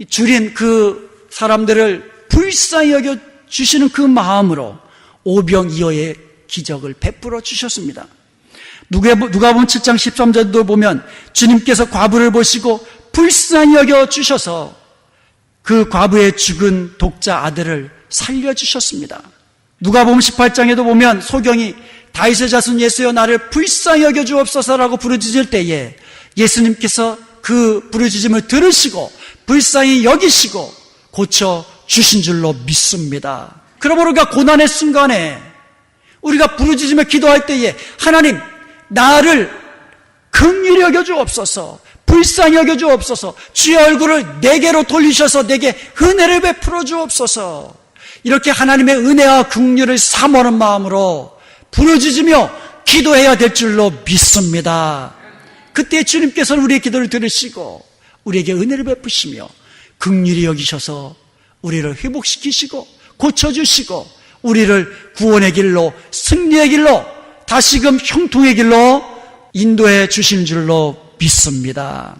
줄인 그 사람들을 불쌍히 여겨 주시는 그 마음으로 오병이어의 기적을 베풀어 주셨습니다. 누가복음 7장 13절도 보면 주님께서 과부를 보시고 불쌍히 여겨 주셔서 그 과부의 죽은 독자 아들을 살려주셨습니다. 누가복음 18장에도 보면 소경이 다윗의 자손 예수여 나를 불쌍히 여겨 주옵소서라고 부르짖을 때에 예수님께서 그 부르짖음을 들으시고 불쌍히 여기시고 고쳐 주신 줄로 믿습니다. 그러므로 우리가 고난의 순간에 우리가 부르짖으며 기도할 때에 하나님 나를 긍휼히 여겨 주옵소서, 불쌍히 여겨 주옵소서, 주의 얼굴을 내게로 돌리셔서 내게 은혜를 베풀어 주옵소서, 이렇게 하나님의 은혜와 긍휼을 사모하는 마음으로 부르짖으며 기도해야 될 줄로 믿습니다. 그때 주님께서는 우리의 기도를 들으시고 우리에게 은혜를 베푸시며 긍휼히 여기셔서 우리를 회복시키시고 고쳐주시고 우리를 구원의 길로, 승리의 길로, 다시금 형통의 길로 인도해 주신 줄로 믿습니다.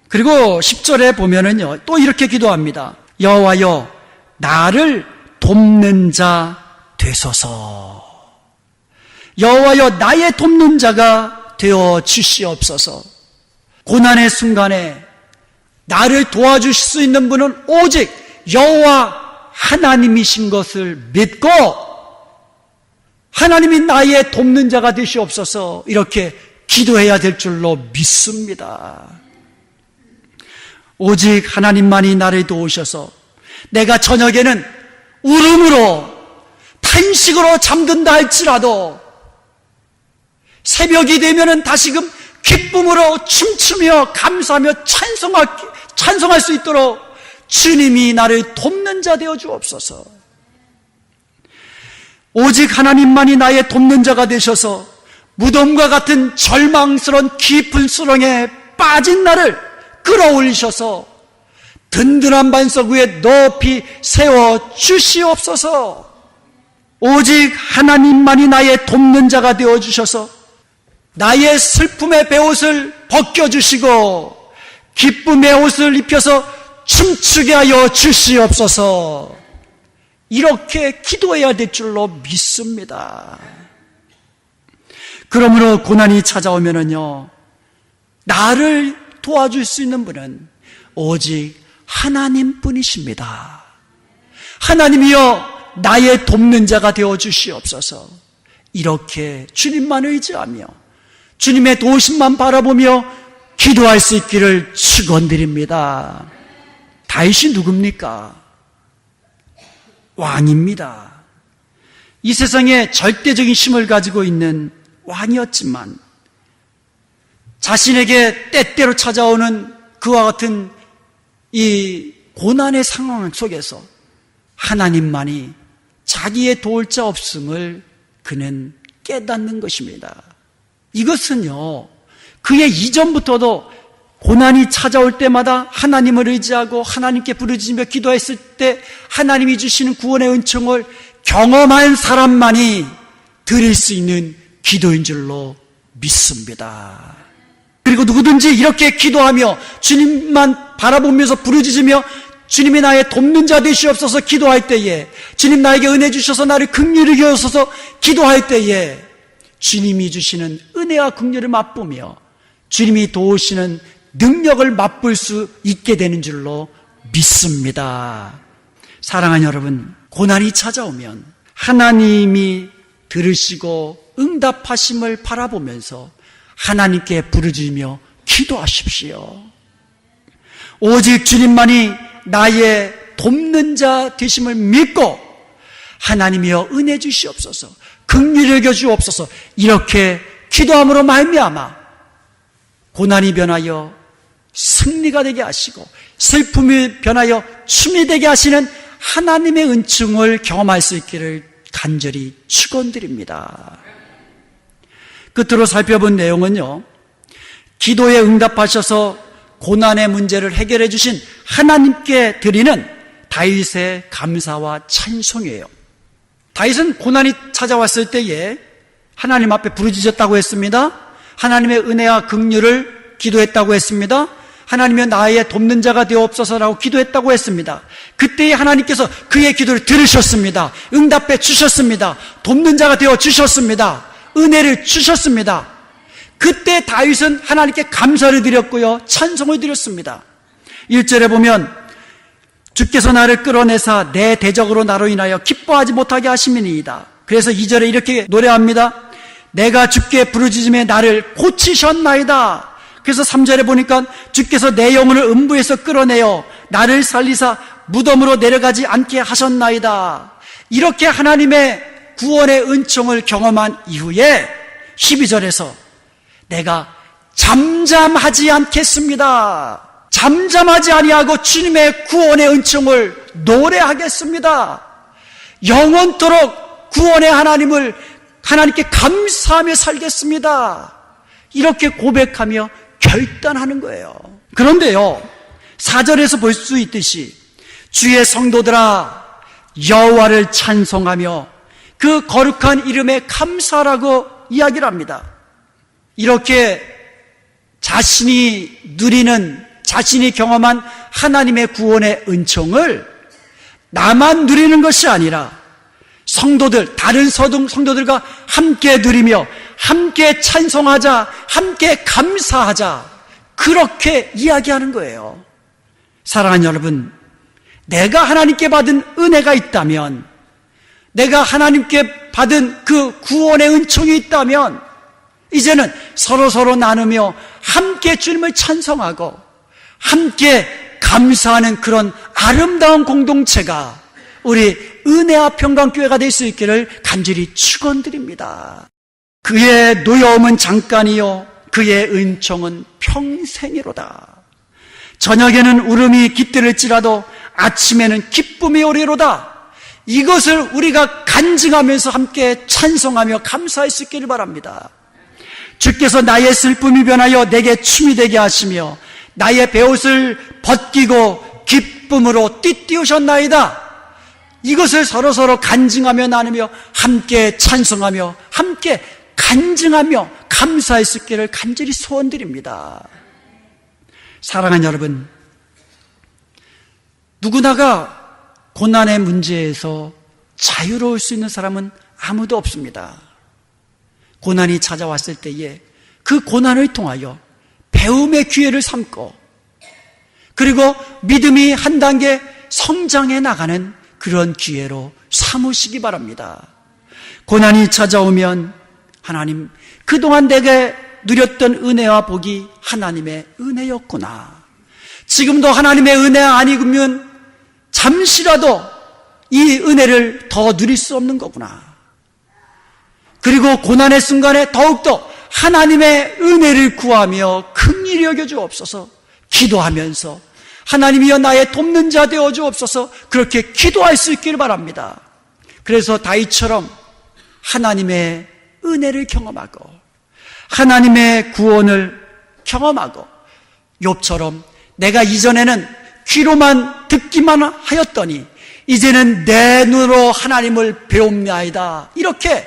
그리고 10절에 보면은요, 또 이렇게 기도합니다. 여호와여 나를 돕는 자 되소서. 여호와여 나의 돕는 자가 되어 주시옵소서. 고난의 순간에 나를 도와주실 수 있는 분은 오직 여호와 하나님이신 것을 믿고 하나님이 나의 돕는 자가 되시옵소서, 이렇게 기도해야 될 줄로 믿습니다. 오직 하나님만이 나를 도우셔서 내가 저녁에는 울음으로 탄식으로 잠든다 할지라도 새벽이 되면은 다시금 기쁨으로 춤추며 감사하며 찬송할 수 있도록 주님이 나를 돕는 자 되어 주옵소서. 오직 하나님만이 나의 돕는 자가 되셔서 무덤과 같은 절망스러운 깊은 수렁에 빠진 나를 끌어올리셔서 든든한 반석 위에 높이 세워 주시옵소서. 오직 하나님만이 나의 돕는 자가 되어 주셔서 나의 슬픔의 베옷을 벗겨주시고 기쁨의 옷을 입혀서 춤추게 하여 주시옵소서. 이렇게 기도해야 될 줄로 믿습니다. 그러므로 고난이 찾아오면은요, 나를 도와줄 수 있는 분은 오직 하나님뿐이십니다. 하나님이여 나의 돕는 자가 되어 주시옵소서. 이렇게 주님만 의지하며 주님의 도우심만 바라보며 기도할 수 있기를 축원드립니다. 다윗이 누굽니까? 왕입니다. 이 세상에 절대적인 힘을 가지고 있는 왕이었지만 자신에게 때때로 찾아오는 그와 같은 이 고난의 상황 속에서 하나님만이 자기의 도울 자 없음을 그는 깨닫는 것입니다. 이것은요, 그의 이전부터도 고난이 찾아올 때마다 하나님을 의지하고 하나님께 부르짖으며 기도했을 때 하나님이 주시는 구원의 은총을 경험한 사람만이 드릴 수 있는 기도인 줄로 믿습니다. 그리고 누구든지 이렇게 기도하며 주님만 바라보면서 부르짖으며 주님이 나의 돕는 자 되시옵소서 기도할 때에, 주님 나에게 은혜 주셔서 나를 긍휼히 여기소서 기도할 때에 주님이 주시는 은혜와 긍휼을 맛보며 주님이 도우시는 능력을 맛볼 수 있게 되는 줄로 믿습니다. 사랑하는 여러분, 고난이 찾아오면 하나님이 들으시고 응답하심을 바라보면서 하나님께 부르짖으며 기도하십시오. 오직 주님만이 나의 돕는 자 되심을 믿고 하나님이여 은혜 주시옵소서, 긍휼히 여겨 주옵소서, 이렇게 기도함으로 말미암아 고난이 변하여 승리가 되게 하시고 슬픔이 변하여 춤이 되게 하시는 하나님의 은총을 경험할 수 있기를 간절히 축원드립니다. 끝으로 살펴본 내용은요, 기도에 응답하셔서 고난의 문제를 해결해 주신 하나님께 드리는 다윗의 감사와 찬송이에요. 다윗은 고난이 찾아왔을 때에 하나님 앞에 부르짖었다고 했습니다. 하나님의 은혜와 긍휼을 기도했다고 했습니다. 하나님이여 나의 돕는 자가 되옵소서라고 기도했다고 했습니다. 그때에 하나님께서 그의 기도를 들으셨습니다. 응답해 주셨습니다. 돕는 자가 되어 주셨습니다. 은혜를 주셨습니다. 그때 다윗은 하나님께 감사를 드렸고요, 찬송을 드렸습니다. 1절에 보면 주께서 나를 끌어내사 내 대적으로 나로 인하여 기뻐하지 못하게 하심이니이다. 그래서 2절에 이렇게 노래합니다. 내가 주께 부르짖음에 나를 고치셨나이다. 그래서 3절에 보니까 주께서 내 영혼을 음부에서 끌어내어 나를 살리사 무덤으로 내려가지 않게 하셨나이다. 이렇게 하나님의 구원의 은총을 경험한 이후에 12절에서 내가 잠잠하지 않겠습니다. 잠잠하지 아니하고 주님의 구원의 은총을 노래하겠습니다. 영원토록 구원의 하나님을 하나님께 감사하며 살겠습니다. 이렇게 고백하며 결단하는 거예요. 그런데요, 4절에서 볼 수 있듯이 주의 성도들아 여호와를 찬송하며 그 거룩한 이름에 감사라고 이야기를 합니다. 이렇게 자신이 누리는, 자신이 경험한 하나님의 구원의 은총을 나만 누리는 것이 아니라 성도들, 다른 성도들과 함께 누리며 함께 찬송하자, 함께 감사하자, 그렇게 이야기하는 거예요. 사랑하는 여러분, 내가 하나님께 받은 은혜가 있다면, 내가 하나님께 받은 그 구원의 은총이 있다면 이제는 서로 나누며 함께 주님을 찬송하고 함께 감사하는 그런 아름다운 공동체가 우리 은혜와 평강교회가 될 수 있기를 간절히 축원드립니다. 그의 노여움은 잠깐이요 그의 은총은 평생이로다. 저녁에는 울음이 깃들을지라도 아침에는 기쁨이 오리로다. 이것을 우리가 간증하면서 함께 찬송하며 감사할 수 있기를 바랍니다. 주께서 나의 슬픔이 변하여 내게 춤이 되게 하시며 나의 베옷을 벗기고 기쁨으로 띠띠우셨나이다. 이것을 서로 간증하며 나누며 함께 찬송하며 함께 간증하며 감사할 수 있기를 간절히 소원드립니다. 사랑하는 여러분, 누구나가 고난의 문제에서 자유로울 수 있는 사람은 아무도 없습니다. 고난이 찾아왔을 때에 그 고난을 통하여 배움의 기회를 삼고 그리고 믿음이 한 단계 성장해 나가는 그런 기회로 삼으시기 바랍니다. 고난이 찾아오면 하나님, 그동안 내게 누렸던 은혜와 복이 하나님의 은혜였구나. 지금도 하나님의 은혜가 아니면 잠시라도 이 은혜를 더 누릴 수 없는 거구나. 그리고 고난의 순간에 더욱더 하나님의 은혜를 구하며 긍휼히 여겨 주옵소서 기도하면서 하나님이여 나의 돕는 자 되어 주옵소서 그렇게 기도할 수 있기를 바랍니다. 그래서 다윗처럼 하나님의 은혜를 경험하고 하나님의 구원을 경험하고 욥처럼 내가 이전에는 귀로만 듣기만 하였더니 이제는 내 눈으로 하나님을 배웁나이다. 이렇게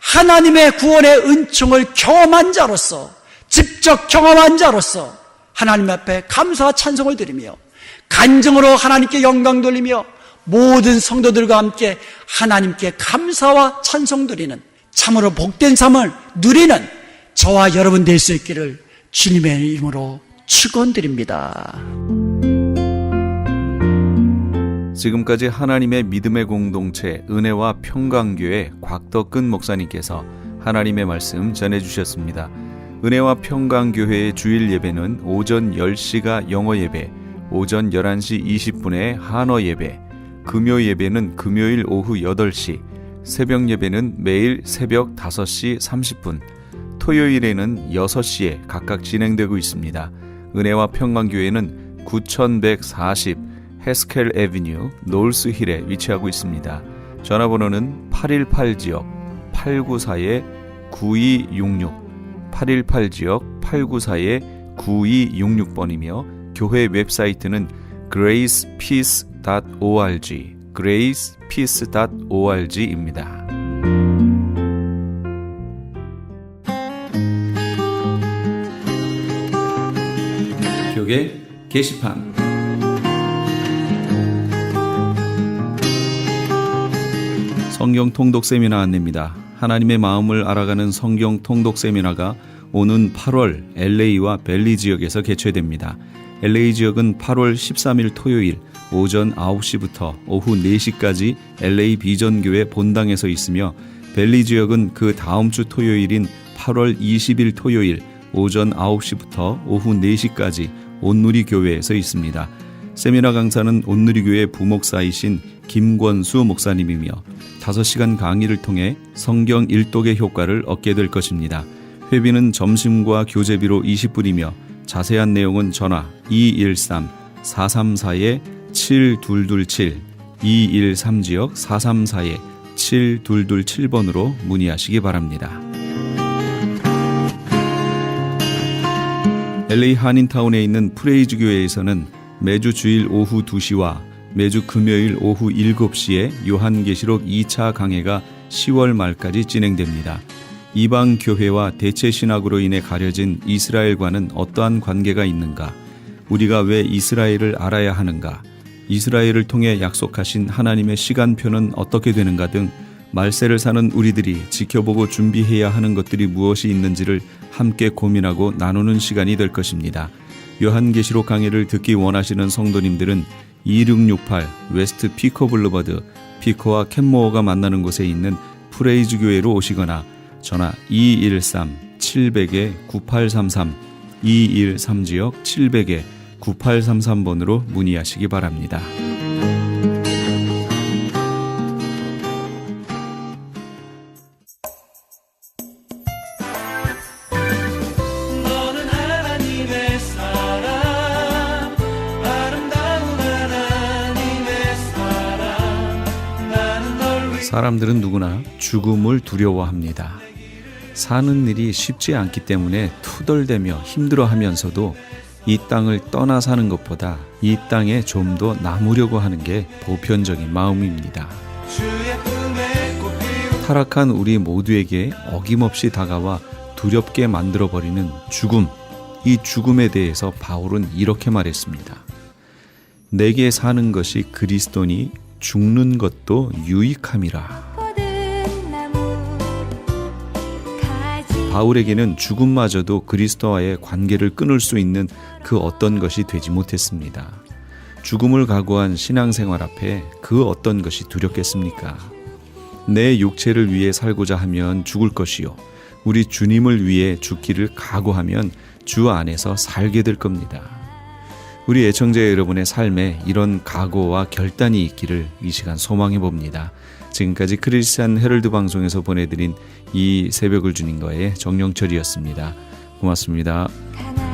하나님의 구원의 은총을 경험한 자로서 직접 경험한 자로서 하나님 앞에 감사와 찬송을 드리며 간증으로 하나님께 영광 돌리며 모든 성도들과 함께 하나님께 감사와 찬송 드리는 참으로 복된 삶을 누리는 저와 여러분 될 수 있기를 주님의 이름으로 축원드립니다. 지금까지 하나님의 믿음의 공동체 은혜와 평강교회 곽덕근 목사님께서 하나님의 말씀 전해주셨습니다. 은혜와 평강교회의 주일 예배는 오전 10시가 영어 예배, 오전 11시 20분에 한어 예배, 금요 예배는 금요일 오후 8시, 새벽 예배는 매일 새벽 5시 30분, 토요일에는 6시에 각각 진행되고 있습니다. 은혜와 평강교회는 9140 헤스켈 애비뉴 놀스힐에 위치하고 있습니다. 전화번호는 818지역 894-9266 818지역 894-9266번이며 교회 웹사이트는 gracepeace.org gracepeace.org입니다. 교계 게시판 성경 통독 세미나 안내입니다. 하나님의 마음을 알아가는 성경 통독 세미나가 오는 8월 LA와 벨리 지역에서 개최됩니다. LA 지역은 8월 13일 토요일 오전 9시부터 오후 4시까지 LA 비전교회 본당에서 있으며 벨리 지역은 그 다음 주 토요일인 8월 20일 토요일 오전 9시부터 오후 4시까지 온누리 교회에서 있습니다. 세미나 강사는 온누리 교회 부목사이신 김권수 목사님이며 5시간 강의를 통해 성경 일독의 효과를 얻게 될 것입니다. 회비는 점심과 교재비로 20불이며 자세한 내용은 전화 213-434-7227 213지역 434-7227번으로 문의하시기 바랍니다. LA 한인타운에 있는 프레이즈 교회에서는 매주 주일 오후 2시와 매주 금요일 오후 7시에 요한계시록 2차 강해가 10월 말까지 진행됩니다. 이방 교회와 대체 신학으로 인해 가려진 이스라엘과는 어떠한 관계가 있는가? 우리가 왜 이스라엘을 알아야 하는가? 이스라엘을 통해 약속하신 하나님의 시간표는 어떻게 되는가 등 말세를 사는 우리들이 지켜보고 준비해야 하는 것들이 무엇이 있는지를 함께 고민하고 나누는 시간이 될 것입니다. 요한계시록 강해를 듣기 원하시는 성도님들은 2668 웨스트 피커 블루버드 피커와 캔모어가 만나는 곳에 있는 프레이즈 교회로 오시거나 전화 213-700-9833 213지역 700-9833번으로 문의하시기 바랍니다. 사람들은 누구나 죽음을 두려워합니다. 사는 일이 쉽지 않기 때문에 투덜대며 힘들어하면서도 이 땅을 떠나 사는 것보다 이 땅에 좀 더 남으려고 하는 게 보편적인 마음입니다. 타락한 우리 모두에게 어김없이 다가와 두렵게 만들어버리는 죽음, 이 죽음에 대해서 바울은 이렇게 말했습니다. 내게 사는 것이 그리스도니 죽는 것도 유익함이라. 바울에게는 죽음마저도 그리스도와의 관계를 끊을 수 있는 그 어떤 것이 되지 못했습니다. 죽음을 각오한 신앙생활 앞에 그 어떤 것이 두렵겠습니까? 내 육체를 위해 살고자 하면 죽을 것이요 우리 주님을 위해 죽기를 각오하면 주 안에서 살게 될 겁니다. 우리 애청자 여러분의 삶에 이런 각오와 결단이 있기를 이 시간 소망해 봅니다. 지금까지 크리스찬 헤럴드 방송에서 보내드린 이 새벽을 주님과의 정영철이었습니다. 고맙습니다. 강한